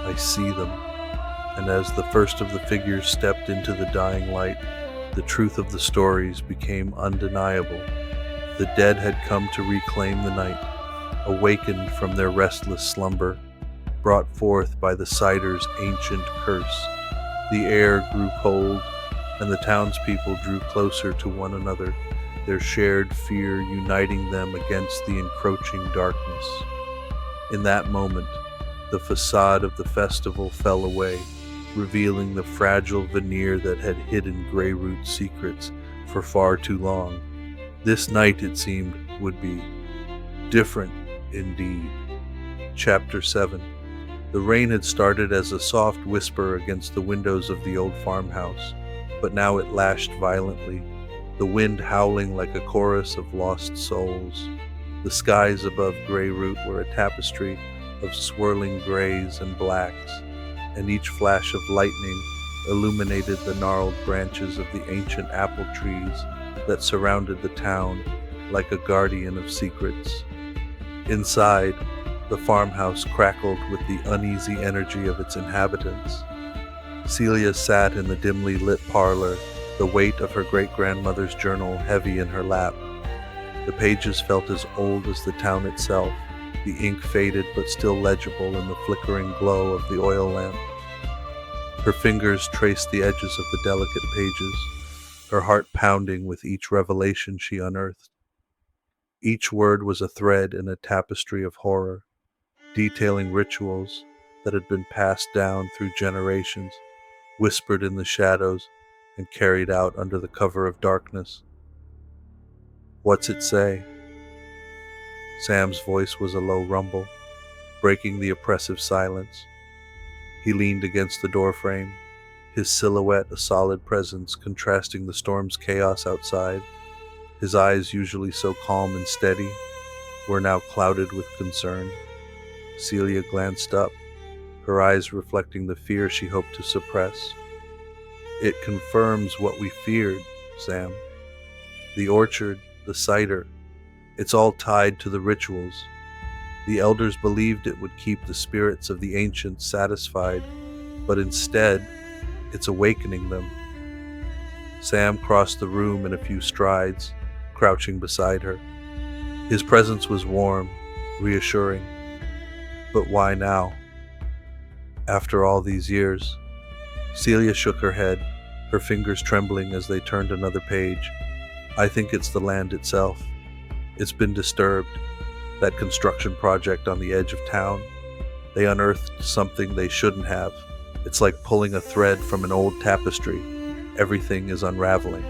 "I see them." And as the first of the figures stepped into the dying light, the truth of the stories became undeniable. The dead had come to reclaim the night, awakened from their restless slumber, brought forth by the cider's ancient curse. The air grew cold, and the townspeople drew closer to one another, their shared fear uniting them against the encroaching darkness. In that moment, the facade of the festival fell away, revealing the fragile veneer that had hidden Greyroot's secrets for far too long. This night, it seemed, would be different indeed. Chapter 7. The rain had started as a soft whisper against the windows of the old farmhouse, but now it lashed violently, the wind howling like a chorus of lost souls. The skies above Greyroot were a tapestry of swirling grays and blacks, and each flash of lightning illuminated the gnarled branches of the ancient apple trees that surrounded the town like a guardian of secrets. Inside, the farmhouse crackled with the uneasy energy of its inhabitants. Celia sat in the dimly lit parlor, the weight of her great-grandmother's journal heavy in her lap. The pages felt as old as the town itself, the ink faded but still legible in the flickering glow of the oil lamp. Her fingers traced the edges of the delicate pages, her heart pounding with each revelation she unearthed. Each word was a thread in a tapestry of horror, detailing rituals that had been passed down through generations, whispered in the shadows, and carried out under the cover of darkness. "What's it say?" Sam's voice was a low rumble, breaking the oppressive silence. He leaned against the doorframe, his silhouette a solid presence contrasting the storm's chaos outside. His eyes, usually so calm and steady, were now clouded with concern. Celia glanced up, her eyes reflecting the fear she hoped to suppress. "It confirms what we feared, Sam. The orchard, the cider, it's all tied to the rituals. The elders believed it would keep the spirits of the ancients satisfied, but instead, it's awakening them." Sam crossed the room in a few strides, crouching beside her. His presence was warm, reassuring. But why now? After all these years? Celia shook her head, her fingers trembling as they turned another page. "I think it's the land itself. It's been disturbed. That construction project on the edge of town. They unearthed something they shouldn't have. It's like pulling a thread from an old tapestry. Everything is unraveling."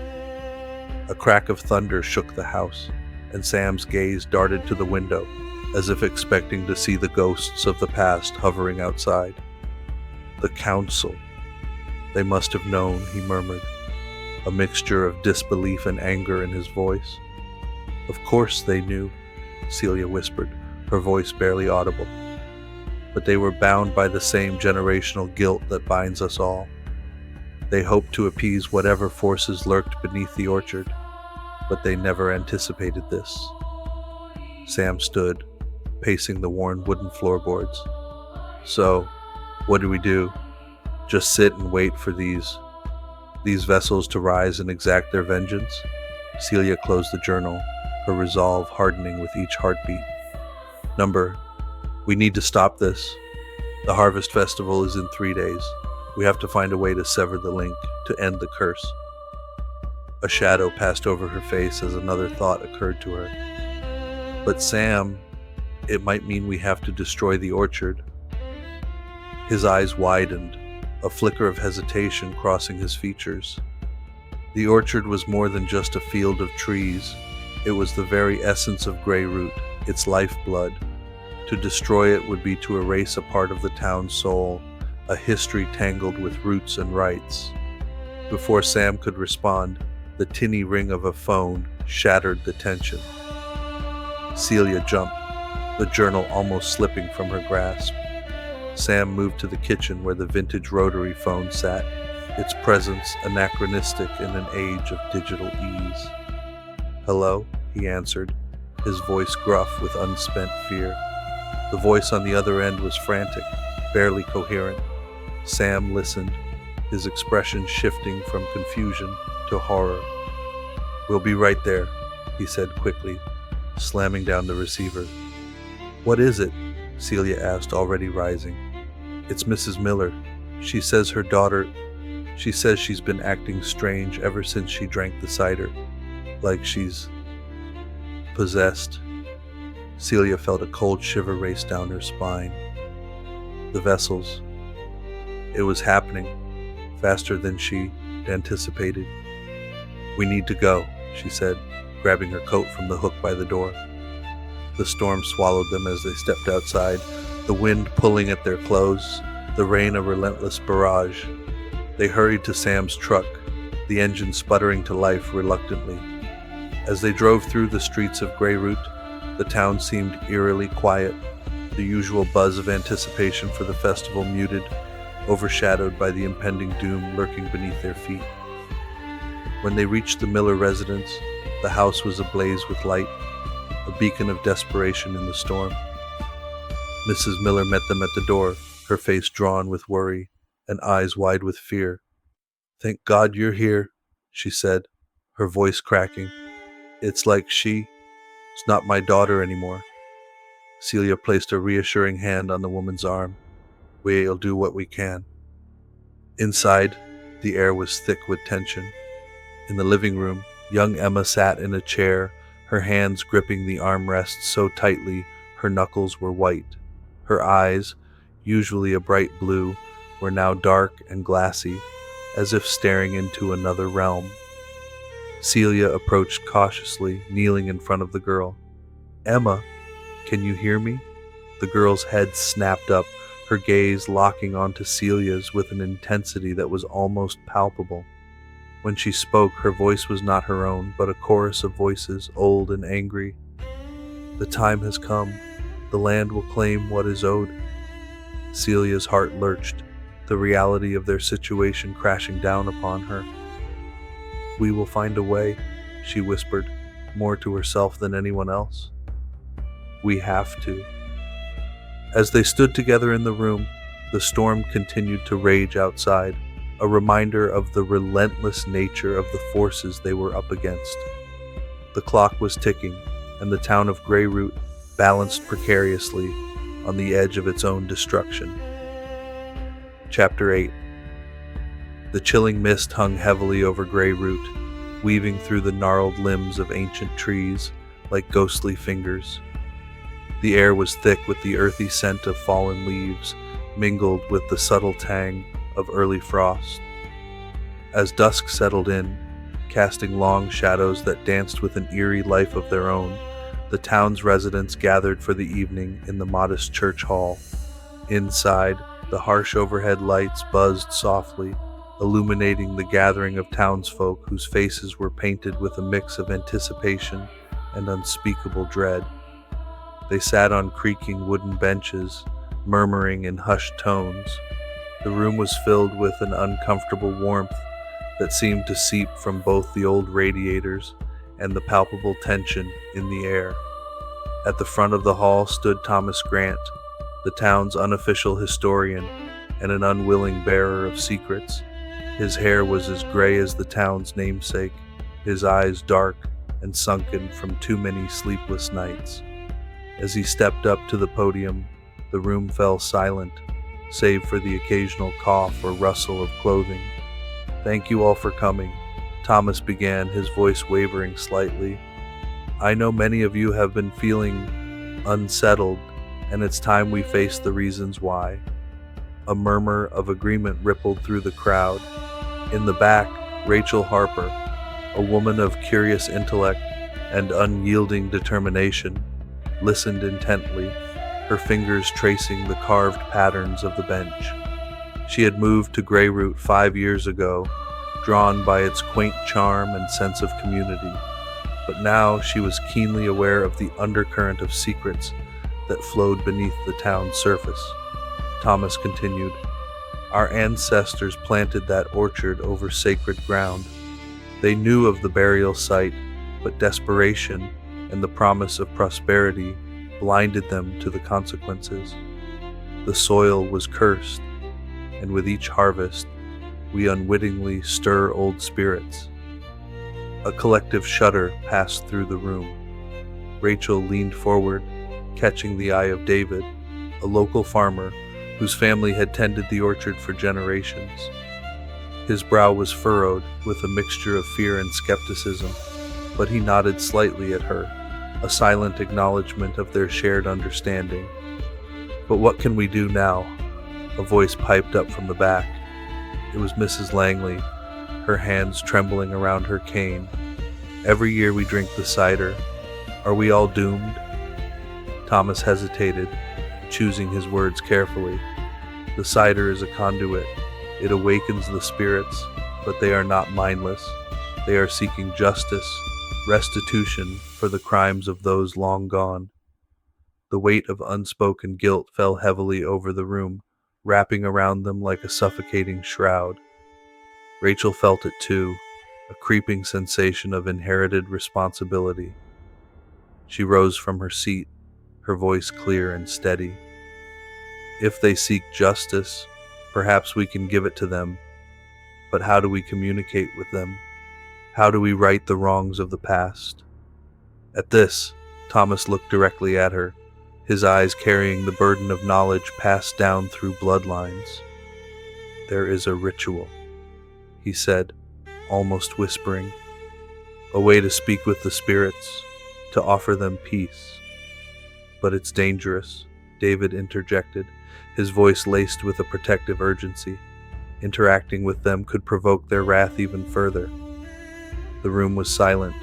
A crack of thunder shook the house, and Sam's gaze darted to the window, as if expecting to see the ghosts of the past hovering outside. "The council. They must have known," he murmured, a mixture of disbelief and anger in his voice. "Of course they knew," Celia whispered, her voice barely audible. "But they were bound by the same generational guilt that binds us all. They hoped to appease whatever forces lurked beneath the orchard, but they never anticipated this." Sam stood, pacing the worn wooden floorboards. "So, what do we do? Just sit and wait for these vessels to rise and exact their vengeance?" Celia closed the journal, her resolve hardening with each heartbeat. "We need to stop this. The harvest festival is in 3 days. We have to find a way to sever the link, to end the curse." A shadow passed over her face as another thought occurred to her. "But Sam, it might mean we have to destroy the orchard." His eyes widened, a flicker of hesitation crossing his features. The orchard was more than just a field of trees. It was the very essence of Greyroot, its lifeblood. To destroy it would be to erase a part of the town's soul, a history tangled with roots and rights. Before Sam could respond, the tinny ring of a phone shattered the tension. Celia jumped, the journal almost slipping from her grasp. Sam moved to the kitchen where the vintage rotary phone sat, its presence anachronistic in an age of digital ease. "Hello," he answered, his voice gruff with unspent fear. The voice on the other end was frantic, barely coherent. Sam listened, his expression shifting from confusion to horror. "We'll be right there," he said quickly, slamming down the receiver. "What is it?" Celia asked, already rising. "It's Mrs. Miller. She says she's been acting strange ever since she drank the cider, like she's possessed." Celia felt a cold shiver race down her spine. The vessels. It was happening, faster than she anticipated. "We need to go," she said, grabbing her coat from the hook by the door. The storm swallowed them as they stepped outside, the wind pulling at their clothes, the rain a relentless barrage. They hurried to Sam's truck, the engine sputtering to life reluctantly. As they drove through the streets of Greyroot, the town seemed eerily quiet, the usual buzz of anticipation for the festival muted, overshadowed by the impending doom lurking beneath their feet. When they reached the Miller residence, the house was ablaze with light, a beacon of desperation in the storm. Mrs. Miller met them at the door, her face drawn with worry and eyes wide with fear. "Thank God you're here," she said, her voice cracking. "It's like she's not my daughter anymore." Celia placed a reassuring hand on the woman's arm. "We'll do what we can." Inside, the air was thick with tension. In the living room, young Emma sat in a chair, her hands gripping the armrests so tightly her knuckles were white. Her eyes, usually a bright blue, were now dark and glassy, as if staring into another realm. Celia approached cautiously, kneeling in front of the girl. "Emma, can you hear me?" The girl's head snapped up, her gaze locking onto Celia's with an intensity that was almost palpable. When she spoke, her voice was not her own, but a chorus of voices, old and angry. "The time has come. The land will claim what is owed." Celia's heart lurched, the reality of their situation crashing down upon her. "We will find a way," she whispered, more to herself than anyone else. "We have to." As they stood together in the room, the storm continued to rage outside, a reminder of the relentless nature of the forces they were up against. The clock was ticking, and the town of Greyroot balanced precariously on the edge of its own destruction. Chapter 8. The chilling mist hung heavily over Greyroot, weaving through the gnarled limbs of ancient trees like ghostly fingers. The air was thick with the earthy scent of fallen leaves, mingled with the subtle tang of early frost. As dusk settled in, casting long shadows that danced with an eerie life of their own, the town's residents gathered for the evening in the modest church hall. Inside, the harsh overhead lights buzzed softly, illuminating the gathering of townsfolk whose faces were painted with a mix of anticipation and unspeakable dread. They sat on creaking wooden benches, murmuring in hushed tones. The room was filled with an uncomfortable warmth that seemed to seep from both the old radiators and the palpable tension in the air. At the front of the hall stood Thomas Grant, the town's unofficial historian and an unwilling bearer of secrets. His hair was as gray as the town's namesake, his eyes dark and sunken from too many sleepless nights. As he stepped up to the podium, the room fell silent, save for the occasional cough or rustle of clothing. "Thank you all for coming," Thomas began, his voice wavering slightly. "I know many of you have been feeling unsettled, and it's time we face the reasons why." A murmur of agreement rippled through the crowd. In the back, Rachel Harper, a woman of curious intellect and unyielding determination, listened intently, her fingers tracing the carved patterns of the bench. She had moved to Greyroot 5 years ago, drawn by its quaint charm and sense of community. But now she was keenly aware of the undercurrent of secrets that flowed beneath the town's surface. Thomas continued, "Our ancestors planted that orchard over sacred ground. They knew of the burial site, but desperation and the promise of prosperity blinded them to the consequences. The soil was cursed, and with each harvest, we unwittingly stir old spirits." A collective shudder passed through the room. Rachel leaned forward, catching the eye of David, a local farmer whose family had tended the orchard for generations. His brow was furrowed with a mixture of fear and skepticism, but he nodded slightly at her, a silent acknowledgement of their shared understanding. "But what can we do now?" A voice piped up from the back. It was Mrs. Langley, her hands trembling around her cane. "Every year we drink the cider. Are we all doomed?" Thomas hesitated, choosing his words carefully. "The cider is a conduit. It awakens the spirits, but they are not mindless. They are seeking justice, restitution for the crimes of those long gone." The weight of unspoken guilt fell heavily over the room, wrapping around them like a suffocating shroud. Rachel felt it too, a creeping sensation of inherited responsibility. She rose from her seat, her voice clear and steady. "If they seek justice, perhaps we can give it to them. But how do we communicate with them? How do we right the wrongs of the past?" At this, Thomas looked directly at her, his eyes carrying the burden of knowledge passed down through bloodlines. "There is a ritual," he said, almost whispering. "A way to speak with the spirits, to offer them peace." "But it's dangerous," David interjected, his voice laced with a protective urgency. "Interacting with them could provoke their wrath even further." The room was silent,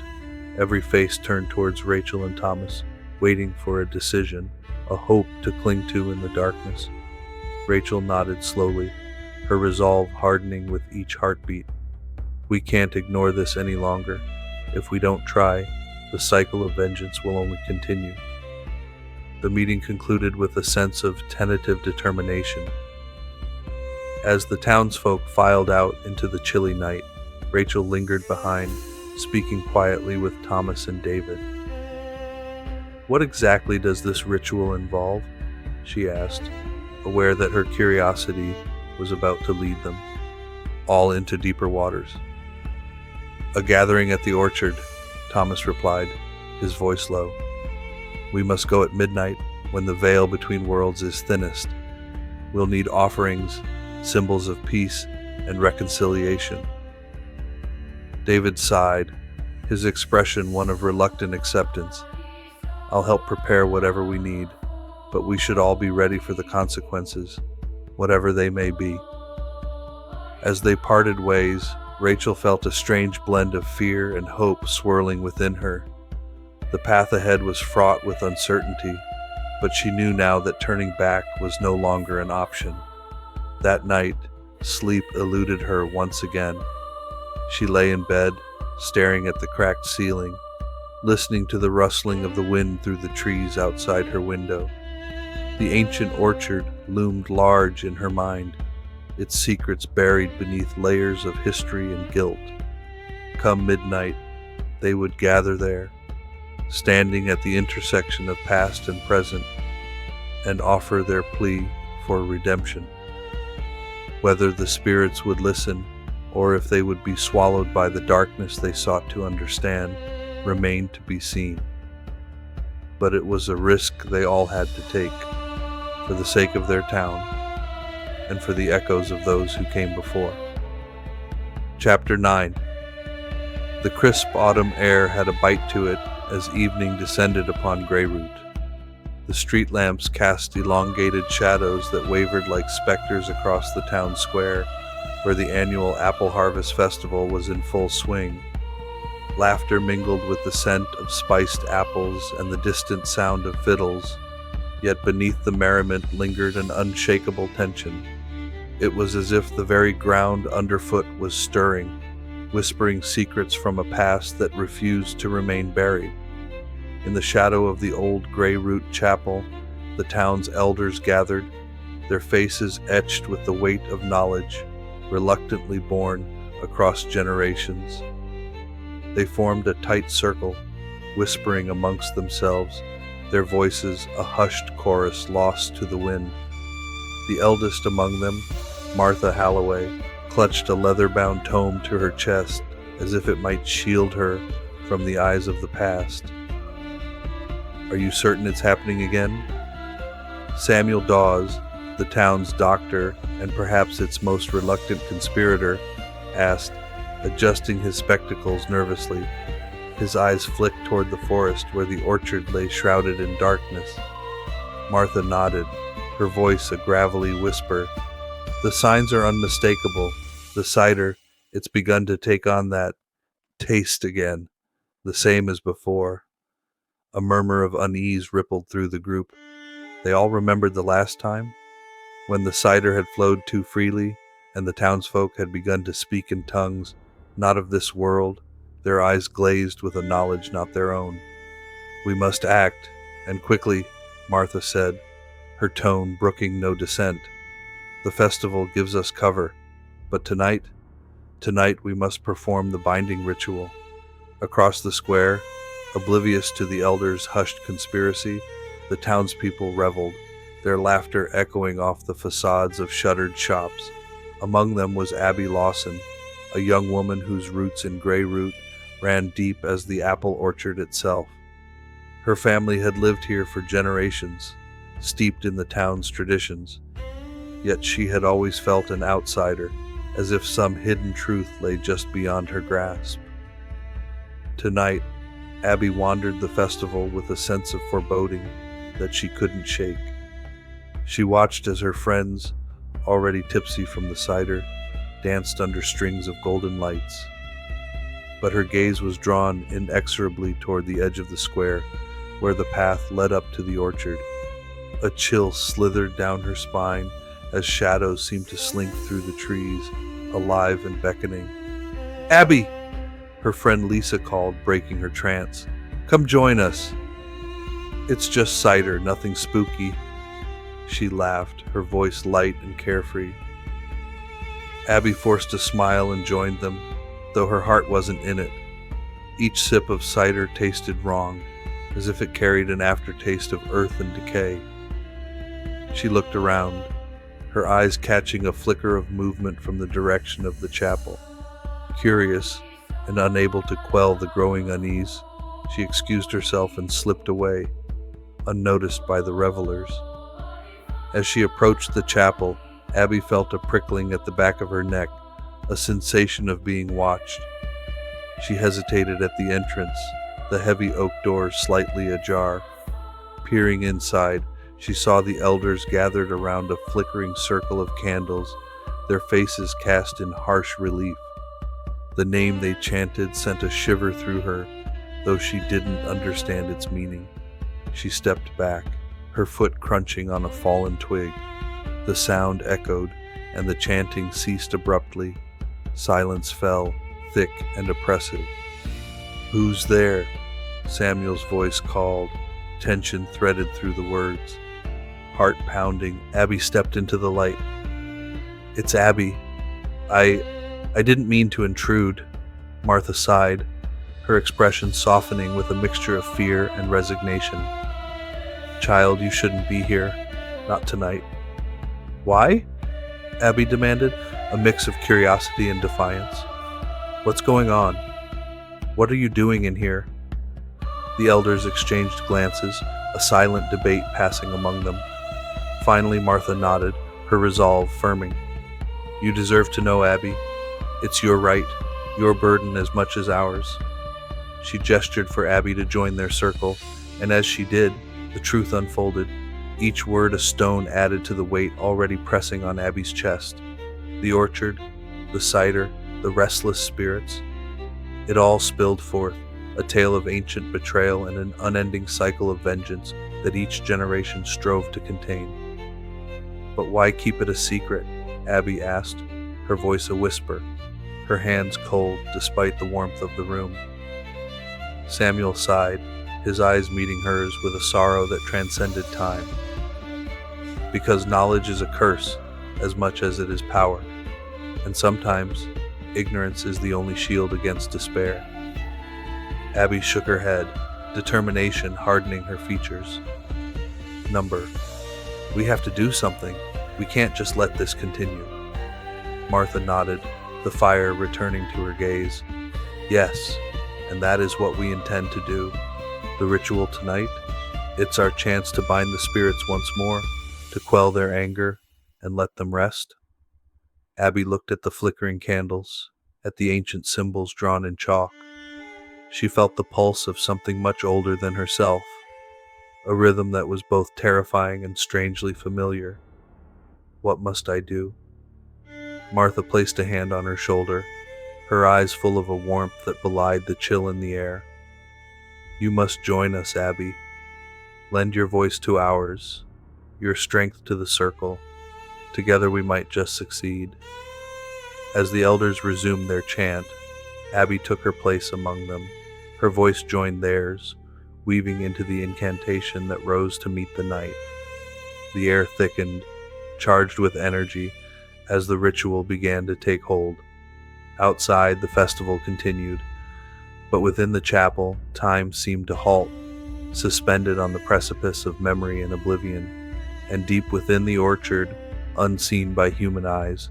every face turned towards Rachel and Thomas, waiting for a decision, a hope to cling to in the darkness. Rachel nodded slowly, her resolve hardening with each heartbeat. "We can't ignore this any longer. If we don't try, the cycle of vengeance will only continue." The meeting concluded with a sense of tentative determination. As the townsfolk filed out into the chilly night, Rachel lingered behind, speaking quietly with Thomas and David. "What exactly does this ritual involve?" she asked, aware that her curiosity was about to lead them all into deeper waters. "A gathering at the orchard," Thomas replied, his voice low. "We must go at midnight, when the veil between worlds is thinnest. We'll need offerings, symbols of peace and reconciliation." David sighed, his expression one of reluctant acceptance. "I'll help prepare whatever we need, but we should all be ready for the consequences, whatever they may be." As they parted ways, Rachel felt a strange blend of fear and hope swirling within her. The path ahead was fraught with uncertainty, but she knew now that turning back was no longer an option. That night, sleep eluded her once again. She lay in bed, staring at the cracked ceiling, listening to the rustling of the wind through the trees outside her window. The ancient orchard loomed large in her mind, its secrets buried beneath layers of history and guilt. Come midnight, they would gather there, standing at the intersection of past and present, and offer their plea for redemption. Whether the spirits would listen, or if they would be swallowed by the darkness they sought to understand, remained to be seen. But it was a risk they all had to take, for the sake of their town, and for the echoes of those who came before. Chapter 9. The crisp autumn air had a bite to it as evening descended upon Greyroot. The street lamps cast elongated shadows that wavered like specters across the town square, where the annual apple harvest festival was in full swing. Laughter mingled with the scent of spiced apples and the distant sound of fiddles, yet beneath the merriment lingered an unshakable tension. It was as if the very ground underfoot was stirring, whispering secrets from a past that refused to remain buried. In the shadow of the old Greyroot chapel, The town's elders gathered, their faces etched with the weight of knowledge, reluctantly borne across generations. They formed a tight circle, whispering amongst themselves, their voices a hushed chorus lost to the wind. The eldest among them, Martha Halloway, clutched a leather-bound tome to her chest as if it might shield her from the eyes of the past. "Are you certain it's happening again?" Samuel Dawes, the town's doctor and perhaps its most reluctant conspirator, asked, adjusting his spectacles nervously. His eyes flicked toward the forest where the orchard lay shrouded in darkness. Martha nodded, her voice a gravelly whisper. "The signs are unmistakable. The cider, it's begun to take on that taste again, the same as before." A murmur of unease rippled through the group. They all remembered the last time, when the cider had flowed too freely, and the townsfolk had begun to speak in tongues not of this world, their eyes glazed with a knowledge not their own. "We must act, and quickly," Martha said, her tone brooking no dissent. "The festival gives us cover, but tonight we must perform the binding ritual." Across the square, oblivious to the elders' hushed conspiracy, the townspeople reveled, their laughter echoing off the facades of shuttered shops. Among them was Abby Lawson, a young woman whose roots in Greyroot ran deep as the apple orchard itself. Her family had lived here for generations, steeped in the town's traditions, yet she had always felt an outsider, as if some hidden truth lay just beyond her grasp. Tonight, Abby wandered the festival with a sense of foreboding that she couldn't shake. She watched as her friends, already tipsy from the cider, danced under strings of golden lights. But her gaze was drawn inexorably toward the edge of the square, where the path led up to the orchard. A chill slithered down her spine as shadows seemed to slink through the trees, alive and beckoning. "Abby!" her friend Lisa called, breaking her trance. "Come join us." "It's just cider, nothing spooky." She laughed, her voice light and carefree. Abby forced a smile and joined them, though her heart wasn't in it. Each sip of cider tasted wrong, as if it carried an aftertaste of earth and decay. She looked around, her eyes catching a flicker of movement from the direction of the chapel. Curious and unable to quell the growing unease, she excused herself and slipped away, unnoticed by the revelers. As she approached the chapel, Abby felt a prickling at the back of her neck, a sensation of being watched. She hesitated at the entrance, the heavy oak doors slightly ajar. Peering inside, she saw the elders gathered around a flickering circle of candles, their faces cast in harsh relief. The name they chanted sent a shiver through her, though she didn't understand its meaning. She stepped back, her foot crunching on a fallen twig. The sound echoed, and the chanting ceased abruptly. Silence fell, thick and oppressive. "Who's there?" Samuel's voice called, tension threaded through the words. Heart pounding, Abby stepped into the light. "It's Abby. I didn't mean to intrude," Martha sighed, her expression softening with a mixture of fear and resignation. "Child, you shouldn't be here. Not tonight." "Why?" Abby demanded, a mix of curiosity and defiance. "What's going on? What are you doing in here?" The elders exchanged glances, a silent debate passing among them. Finally, Martha nodded, her resolve firming. "You deserve to know, Abby. It's your right, your burden as much as ours." She gestured for Abby to join their circle, and as she did, the truth unfolded, each word a stone added to the weight already pressing on Abby's chest. The orchard, the cider, the restless spirits. It all spilled forth, a tale of ancient betrayal and an unending cycle of vengeance that each generation strove to contain. "But why keep it a secret?" Abby asked, her voice a whisper, her hands cold despite the warmth of the room. Samuel sighed, his eyes meeting hers with a sorrow that transcended time. because knowledge is a curse as much as it is power, and sometimes ignorance is the only shield against despair. Abby shook her head, determination hardening her features. Number, we have to do something. We can't just let this continue. Martha nodded, the fire returning to her gaze. Yes, and that is what we intend to do. The ritual tonight, it's our chance to bind the spirits once more, to quell their anger and let them rest. Abby looked at the flickering candles, at the ancient symbols drawn in chalk. She felt the pulse of something much older than herself, a rhythm that was both terrifying and strangely familiar. What must I do? Martha placed a hand on her shoulder, her eyes full of a warmth that belied the chill in the air. You must join us, Abby. Lend your voice to ours, your strength to the circle. Together we might just succeed. As the elders resumed their chant, Abby took her place among them. Her voice joined theirs, weaving into the incantation that rose to meet the night. The air thickened, charged with energy, as the ritual began to take hold. Outside, the festival continued, but within the chapel, time seemed to halt, suspended on the precipice of memory and oblivion, and deep within the orchard, unseen by human eyes,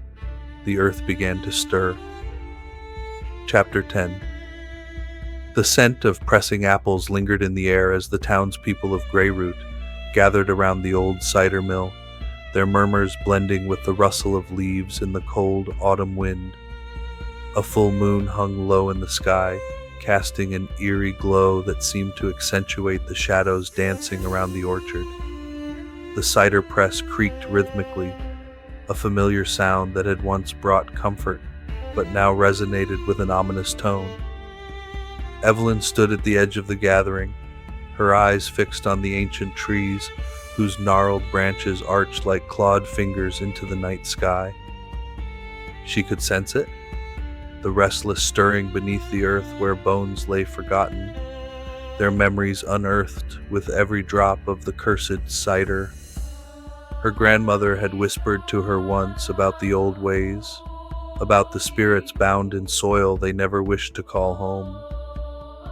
the earth began to stir. Chapter 10. The scent of pressing apples lingered in the air as the townspeople of Greyroot gathered around the old cider mill, their murmurs blending with the rustle of leaves in the cold autumn wind. A full moon hung low in the sky, casting an eerie glow that seemed to accentuate the shadows dancing around the orchard. The cider press creaked rhythmically, a familiar sound that had once brought comfort, but now resonated with an ominous tone. Evelyn stood at the edge of the gathering, her eyes fixed on the ancient trees whose gnarled branches arched like clawed fingers into the night sky. She could sense it, the restless stirring beneath the earth where bones lay forgotten, their memories unearthed with every drop of the cursed cider. Her grandmother had whispered to her once about the old ways, about the spirits bound in soil they never wished to call home.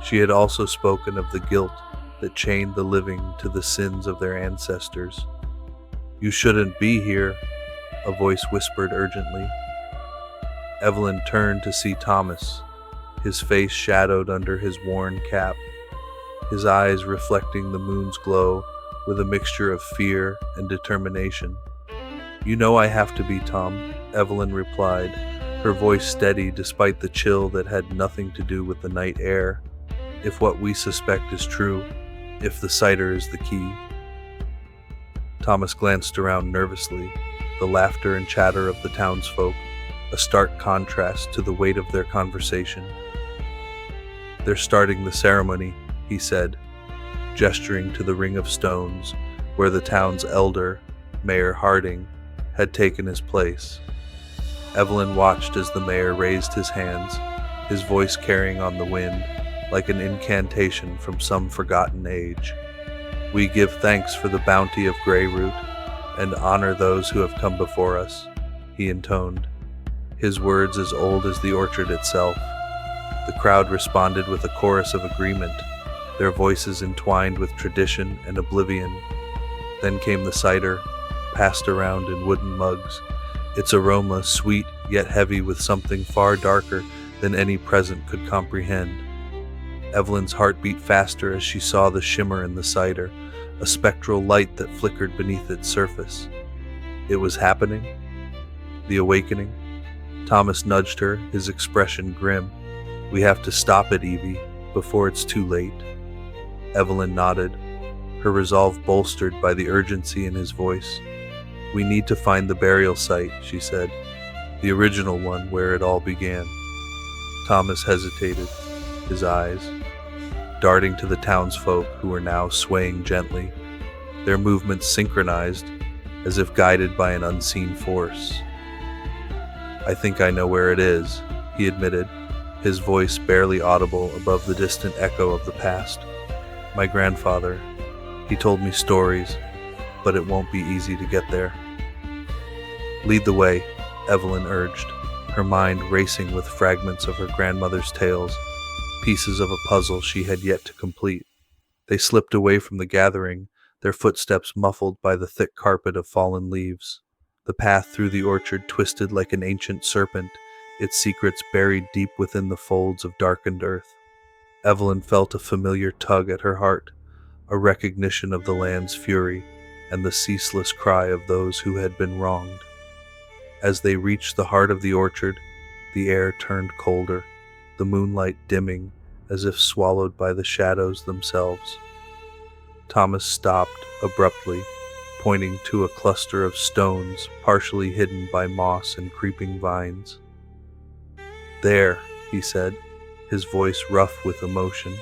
She had also spoken of the guilt that chained the living to the sins of their ancestors. You shouldn't be here, a voice whispered urgently. Evelyn turned to see Thomas, his face shadowed under his worn cap, his eyes reflecting the moon's glow with a mixture of fear and determination. You know I have to be, Tom, Evelyn replied, her voice steady despite the chill that had nothing to do with the night air. If what we suspect is true, if the cider is the key. Thomas glanced around nervously, the laughter and chatter of the townsfolk, a stark contrast to the weight of their conversation. They're starting the ceremony, he said, gesturing to the ring of stones where the town's elder, Mayor Harding, had taken his place. Evelyn watched as the mayor raised his hands, his voice carrying on the wind, like an incantation from some forgotten age. We give thanks for the bounty of Greyroot, and honor those who have come before us, he intoned, his words as old as the orchard itself. The crowd responded with a chorus of agreement, their voices entwined with tradition and oblivion. Then came the cider, passed around in wooden mugs, its aroma sweet yet heavy with something far darker than any present could comprehend. Evelyn's heart beat faster as she saw the shimmer in the cider, a spectral light that flickered beneath its surface. It was happening? The awakening? Thomas nudged her, his expression grim. We have to stop it, Evie, before it's too late. Evelyn nodded, her resolve bolstered by the urgency in his voice. We need to find the burial site, she said, the original one where it all began. Thomas hesitated, his eyes darting to the townsfolk who were now swaying gently, their movements synchronized as if guided by an unseen force. I think I know where it is, he admitted, his voice barely audible above the distant echo of the past. My grandfather, he told me stories, but it won't be easy to get there. Lead the way, Evelyn urged, her mind racing with fragments of her grandmother's tales, pieces of a puzzle she had yet to complete. They slipped away from the gathering, their footsteps muffled by the thick carpet of fallen leaves. The path through the orchard twisted like an ancient serpent, its secrets buried deep within the folds of darkened earth. Evelyn felt a familiar tug at her heart, a recognition of the land's fury and the ceaseless cry of those who had been wronged. As they reached the heart of the orchard, the air turned colder, the moonlight dimming as if swallowed by the shadows themselves. Thomas stopped abruptly, pointing to a cluster of stones partially hidden by moss and creeping vines. "There," he said, his voice rough with emotion.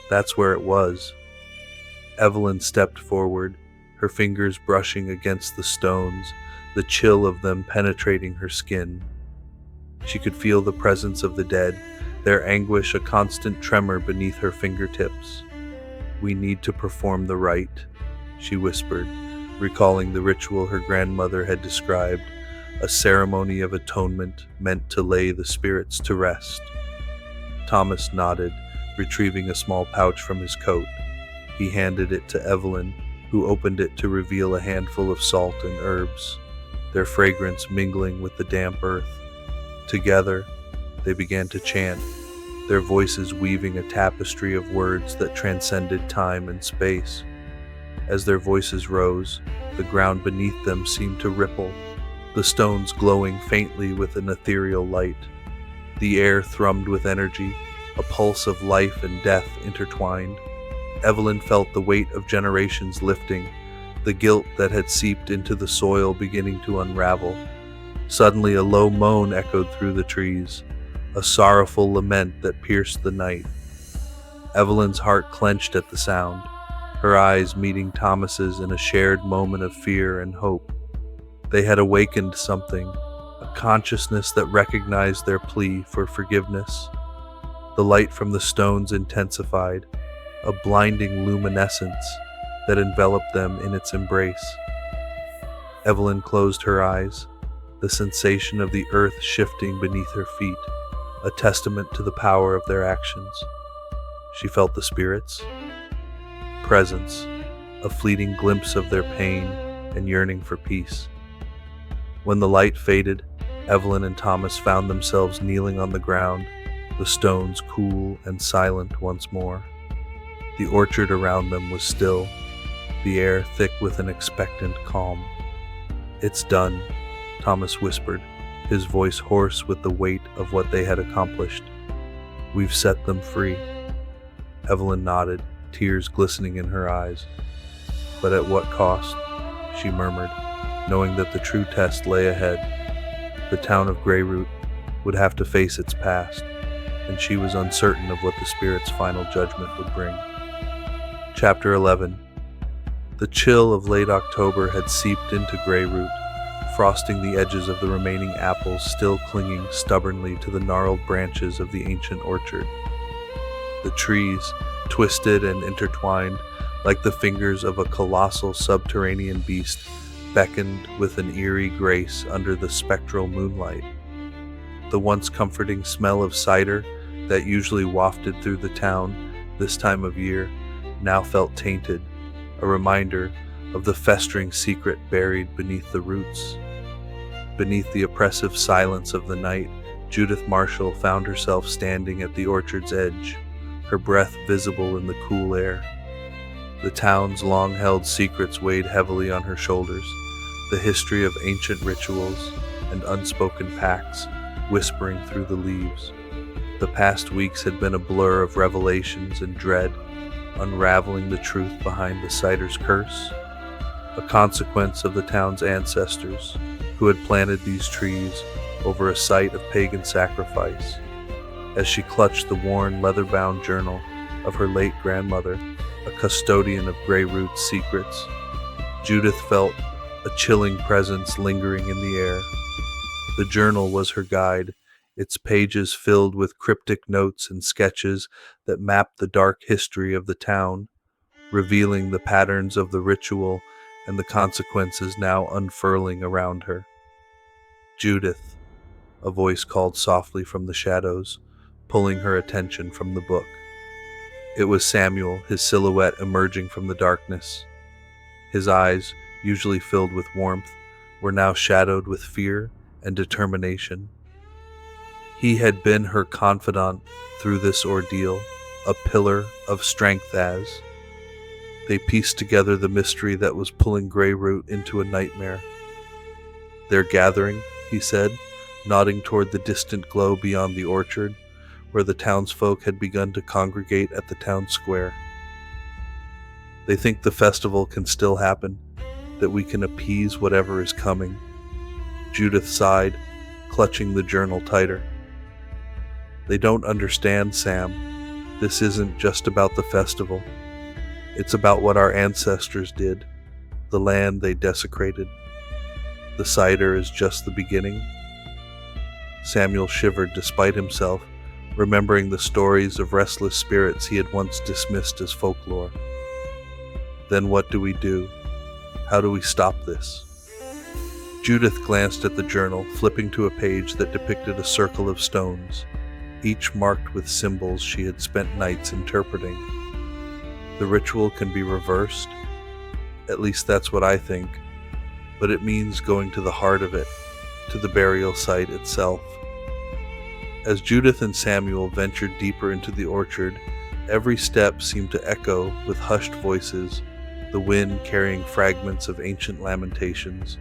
"That's where it was." Evelyn stepped forward, her fingers brushing against the stones, the chill of them penetrating her skin. She could feel the presence of the dead, their anguish a constant tremor beneath her fingertips. "We need to perform the rite," she whispered, recalling the ritual her grandmother had described, a ceremony of atonement meant to lay the spirits to rest. Thomas nodded, retrieving a small pouch from his coat. He handed it to Evelyn, who opened it to reveal a handful of salt and herbs, their fragrance mingling with the damp earth. Together, they began to chant, their voices weaving a tapestry of words that transcended time and space. As their voices rose, the ground beneath them seemed to ripple, the stones glowing faintly with an ethereal light. The air thrummed with energy, a pulse of life and death intertwined. Evelyn felt the weight of generations lifting, the guilt that had seeped into the soil beginning to unravel. Suddenly a low moan echoed through the trees, a sorrowful lament that pierced the night. Evelyn's heart clenched at the sound, her eyes meeting Thomas's in a shared moment of fear and hope. They had awakened something, a consciousness that recognized their plea for forgiveness. The light from the stones intensified, a blinding luminescence that enveloped them in its embrace. Evelyn closed her eyes, the sensation of the earth shifting beneath her feet, a testament to the power of their actions. She felt the spirits' presence, a fleeting glimpse of their pain and yearning for peace. When the light faded, Evelyn and Thomas found themselves kneeling on the ground, the stones cool and silent once more. The orchard around them was still, the air thick with an expectant calm. "It's done," Thomas whispered, his voice hoarse with the weight of what they had accomplished. "We've set them free." Evelyn nodded, tears glistening in her eyes. "But at what cost?" she murmured, knowing that the true test lay ahead. The town of Greyroot would have to face its past, and she was uncertain of what the spirit's final judgment would bring. Chapter 11. The chill of late October had seeped into Greyroot, frosting the edges of the remaining apples still clinging stubbornly to the gnarled branches of the ancient orchard. The trees, twisted and intertwined like the fingers of a colossal subterranean beast, beckoned with an eerie grace under the spectral moonlight. The once comforting smell of cider that usually wafted through the town this time of year now felt tainted, a reminder of the festering secret buried beneath the roots. Beneath the oppressive silence of the night, Judith Marshall found herself standing at the orchard's edge, her breath visible in the cool air. The town's long-held secrets weighed heavily on her shoulders, the history of ancient rituals and unspoken pacts whispering through the leaves. The past weeks had been a blur of revelations and dread, unraveling the truth behind the cider's curse, a consequence of the town's ancestors who had planted these trees over a site of pagan sacrifice. As she clutched the worn, leather-bound journal of her late grandmother, a custodian of Greyroot's secrets, Judith felt a chilling presence lingering in the air. The journal was her guide, its pages filled with cryptic notes and sketches that mapped the dark history of the town, revealing the patterns of the ritual and the consequences now unfurling around her. "Judith," a voice called softly from the shadows, pulling her attention from the book. It was Samuel, his silhouette emerging from the darkness. His eyes, usually filled with warmth, were now shadowed with fear and determination. He had been her confidant through this ordeal, a pillar of strength as they pieced together the mystery that was pulling Greyroot into a nightmare. "They're gathering," he said, nodding toward the distant glow beyond the orchard, where the townsfolk had begun to congregate at the town square. "They think the festival can still happen, that we can appease whatever is coming." Judith sighed, clutching the journal tighter. "They don't understand, Sam. This isn't just about the festival. It's about what our ancestors did, the land they desecrated. The cider is just the beginning." Samuel shivered despite himself, remembering the stories of restless spirits he had once dismissed as folklore. "Then what do we do? How do we stop this?" Judith glanced at the journal, flipping to a page that depicted a circle of stones, each marked with symbols she had spent nights interpreting. "The ritual can be reversed. At least that's what I think. But it means going to the heart of it, to the burial site itself." As Judith and Samuel ventured deeper into the orchard, every step seemed to echo with hushed voices, the wind carrying fragments of ancient lamentations.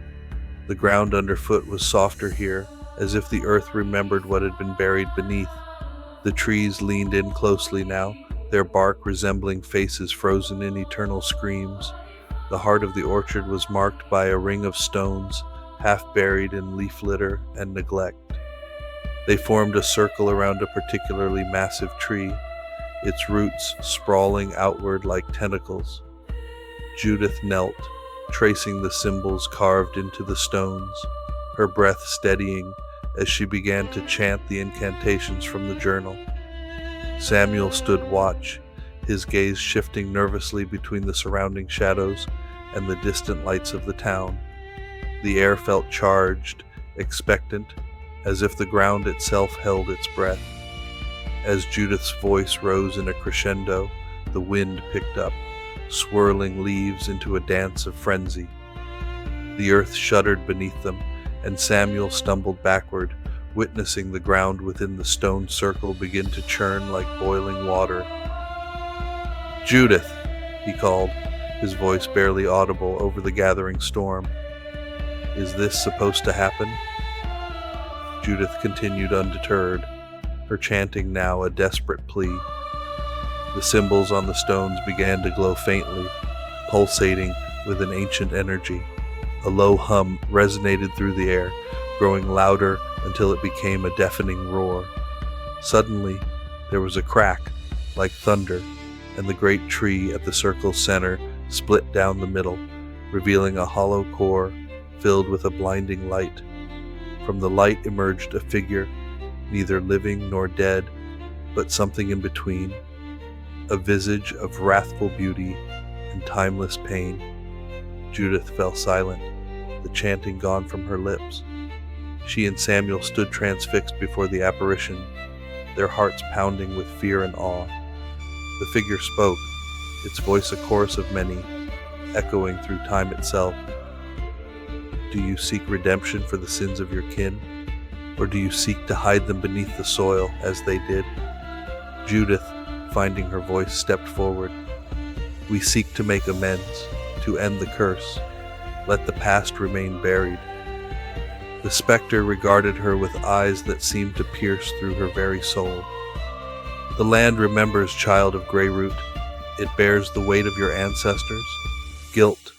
The ground underfoot was softer here, as if the earth remembered what had been buried beneath. The trees leaned in closely now, their bark resembling faces frozen in eternal screams. The heart of the orchard was marked by a ring of stones, half buried in leaf litter and neglect. They formed a circle around a particularly massive tree, its roots sprawling outward like tentacles. Judith knelt, tracing the symbols carved into the stones, her breath steadying as she began to chant the incantations from the journal. Samuel stood watch, his gaze shifting nervously between the surrounding shadows and the distant lights of the town. The air felt charged, expectant, as if the ground itself held its breath. As Judith's voice rose in a crescendo, the wind picked up, swirling leaves into a dance of frenzy. The earth shuddered beneath them, and Samuel stumbled backward, witnessing the ground within the stone circle begin to churn like boiling water. "Judith," he called, his voice barely audible over the gathering storm. "Is this supposed to happen?" Judith continued undeterred, her chanting now a desperate plea. The symbols on the stones began to glow faintly, pulsating with an ancient energy. A low hum resonated through the air, growing louder until it became a deafening roar. Suddenly, there was a crack, like thunder, and the great tree at the circle's center split down the middle, revealing a hollow core filled with a blinding light. From the light emerged a figure, neither living nor dead, but something in between, a visage of wrathful beauty and timeless pain. Judith fell silent, the chanting gone from her lips. She and Samuel stood transfixed before the apparition, their hearts pounding with fear and awe. The figure spoke, its voice a chorus of many, echoing through time itself. "Do you seek redemption for the sins of your kin? Or do you seek to hide them beneath the soil, as they did?" Judith, finding her voice, stepped forward. "We seek to make amends, to end the curse. Let the past remain buried." The specter regarded her with eyes that seemed to pierce through her very soul. "The land remembers, child of Greyroot. It bears the weight of your ancestors, guilt,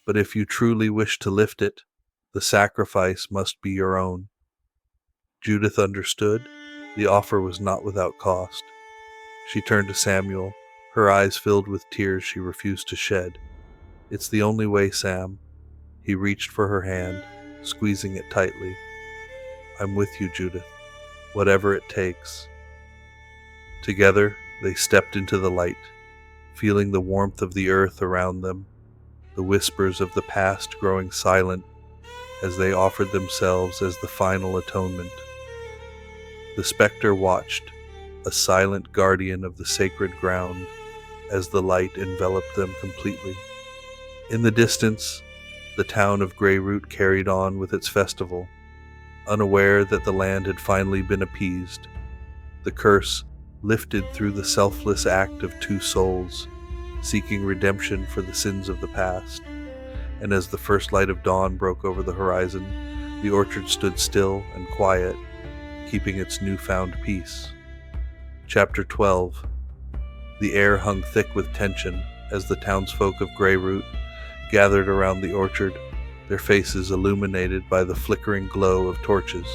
but if you truly wish to lift it, the sacrifice must be your own." Judith understood. The offer was not without cost. She turned to Samuel, her eyes filled with tears she refused to shed. "It's the only way, Sam." He reached for her hand, squeezing it tightly. "I'm with you, Judith, whatever it takes." Together, they stepped into the light, feeling the warmth of the earth around them. the whispers of the past growing silent as they offered themselves as the final atonement. The specter watched, a silent guardian of the sacred ground, as the light enveloped them completely. In the distance, the town of Greyroot carried on with its festival, unaware that the land had finally been appeased, the curse lifted through the selfless act of two souls, seeking redemption for the sins of the past. And as the first light of dawn broke over the horizon, the orchard stood still and quiet, keeping its newfound peace. Chapter 12. The air hung thick with tension as the townsfolk of Greyroot gathered around the orchard, their faces illuminated by the flickering glow of torches.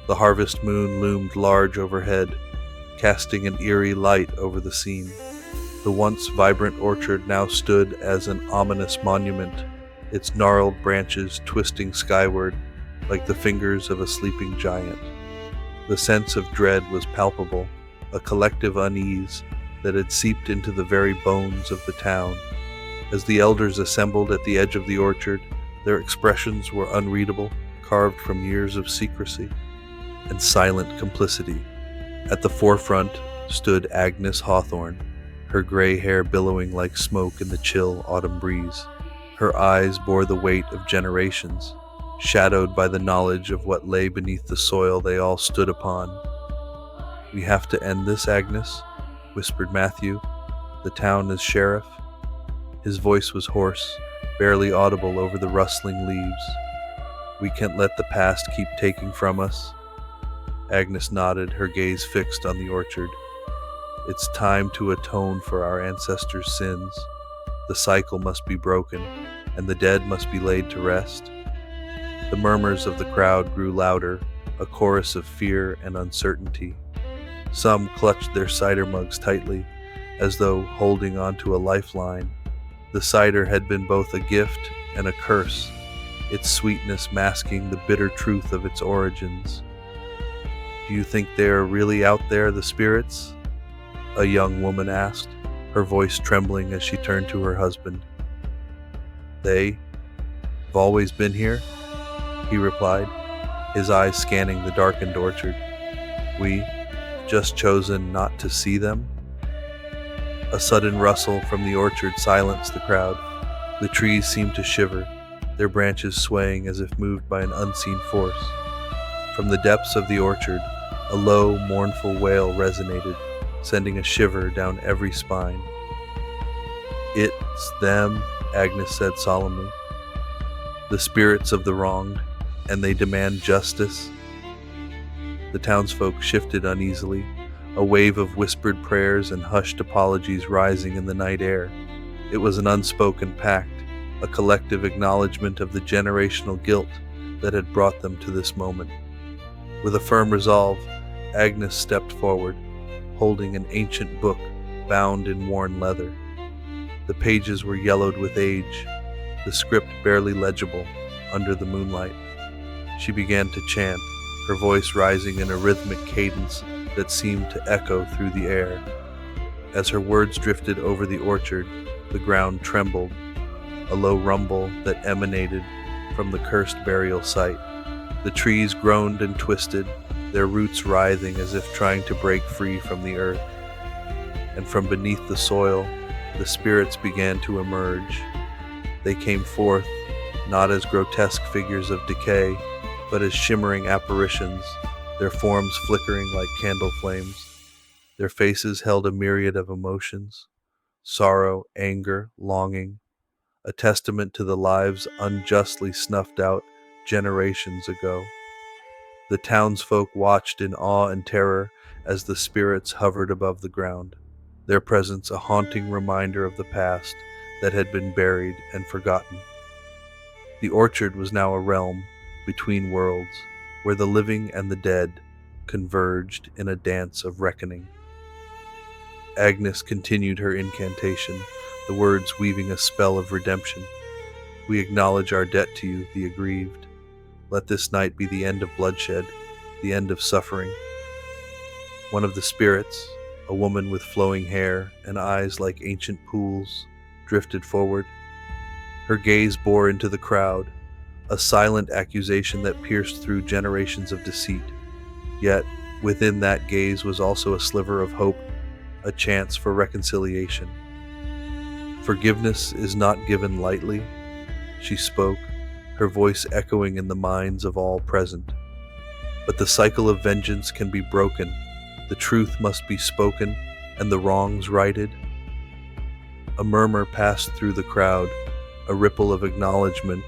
The harvest moon loomed large overhead, casting an eerie light over the scene. The once vibrant orchard now stood as an ominous monument, its gnarled branches twisting skyward like the fingers of a sleeping giant. The sense of dread was palpable, a collective unease that had seeped into the very bones of the town. As the elders assembled at the edge of the orchard, their expressions were unreadable, carved from years of secrecy and silent complicity. At the forefront stood Agnes Hawthorne, her gray hair billowing like smoke in the chill autumn breeze. Her eyes bore the weight of generations, shadowed by the knowledge of what lay beneath the soil they all stood upon. "We have to end this, Agnes," whispered Matthew, the town as sheriff. His voice was hoarse, barely audible over the rustling leaves. "We can't let the past keep taking from us." Agnes nodded, her gaze fixed on the orchard. "It's time to atone for our ancestors' sins. The cycle must be broken, and the dead must be laid to rest." The murmurs of the crowd grew louder, a chorus of fear and uncertainty. Some clutched their cider mugs tightly, as though holding onto a lifeline. The cider had been both a gift and a curse, its sweetness masking the bitter truth of its origins. "Do you think they are really out there, the spirits?" a young woman asked, her voice trembling as she turned to her husband. "They have always been here," he replied, his eyes scanning the darkened orchard. "We just chosen not to see them." A sudden rustle from the orchard silenced the crowd. The trees seemed to shiver, their branches swaying as if moved by an unseen force. From the depths of the orchard, a low, mournful wail resonated, sending a shiver down every spine. "It's them," Agnes said solemnly. "The spirits of the wronged, and they demand justice." The townsfolk shifted uneasily, a wave of whispered prayers and hushed apologies rising in the night air. It was an unspoken pact, a collective acknowledgement of the generational guilt that had brought them to this moment. With a firm resolve, Agnes stepped forward, holding an ancient book bound in worn leather. The pages were yellowed with age, the script barely legible under the moonlight. She began to chant, her voice rising in a rhythmic cadence that seemed to echo through the air. As her words drifted over the orchard, the ground trembled, a low rumble that emanated from the cursed burial site. The trees groaned and twisted, their roots writhing as if trying to break free from the earth. And from beneath the soil, the spirits began to emerge. They came forth, not as grotesque figures of decay, but as shimmering apparitions, their forms flickering like candle flames. Their faces held a myriad of emotions: sorrow, anger, longing, a testament to the lives unjustly snuffed out generations ago. The townsfolk watched in awe and terror as the spirits hovered above the ground, their presence a haunting reminder of the past that had been buried and forgotten. The orchard was now a realm between worlds, where the living and the dead converged in a dance of reckoning. Agnes continued her incantation, the words weaving a spell of redemption. "We acknowledge our debt to you, the aggrieved. Let this night be the end of bloodshed, the end of suffering." One of the spirits, a woman with flowing hair and eyes like ancient pools, drifted forward. Her gaze bore into the crowd, a silent accusation that pierced through generations of deceit. Yet, within that gaze was also a sliver of hope, a chance for reconciliation. Forgiveness is not given lightly, she spoke, her voice echoing in the minds of all present. But the cycle of vengeance can be broken, the truth must be spoken, and the wrongs righted. A murmur passed through the crowd, a ripple of acknowledgement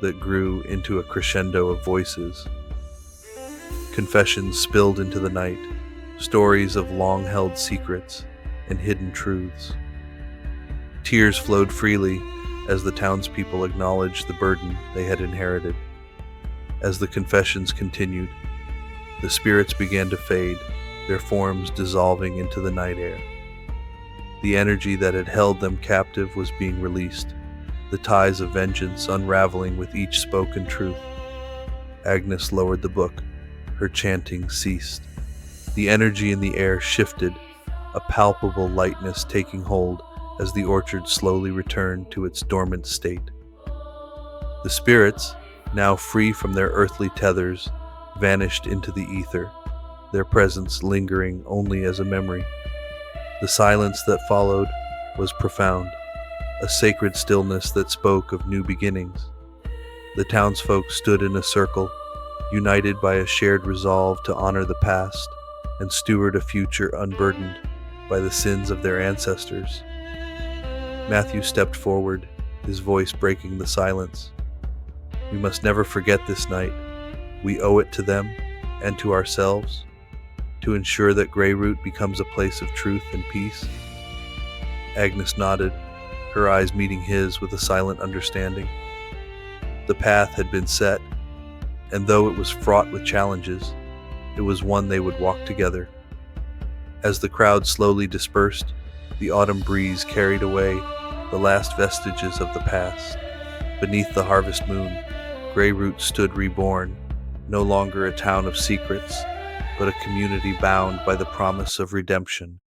that grew into a crescendo of voices. Confessions spilled into the night, stories of long-held secrets and hidden truths. Tears flowed freely as the townspeople acknowledged the burden they had inherited. As the confessions continued, the spirits began to fade, their forms dissolving into the night air. The energy that had held them captive was being released, the ties of vengeance unraveling with each spoken truth. Agnes lowered the book. Her chanting ceased. The energy in the air shifted, a palpable lightness taking hold as the orchard slowly returned to its dormant state. The spirits, now free from their earthly tethers, vanished into the ether, their presence lingering only as a memory. The silence that followed was profound, a sacred stillness that spoke of new beginnings. The townsfolk stood in a circle, united by a shared resolve to honor the past and steward a future unburdened by the sins of their ancestors. Matthew stepped forward, his voice breaking the silence. We must never forget this night. We owe it to them and to ourselves to ensure that Greyroot becomes a place of truth and peace. Agnes nodded, her eyes meeting his with a silent understanding. The path had been set, and though it was fraught with challenges, it was one they would walk together. As the crowd slowly dispersed, the autumn breeze carried away the last vestiges of the past. Beneath the harvest moon, Greyroot stood reborn, no longer a town of secrets, but a community bound by the promise of redemption.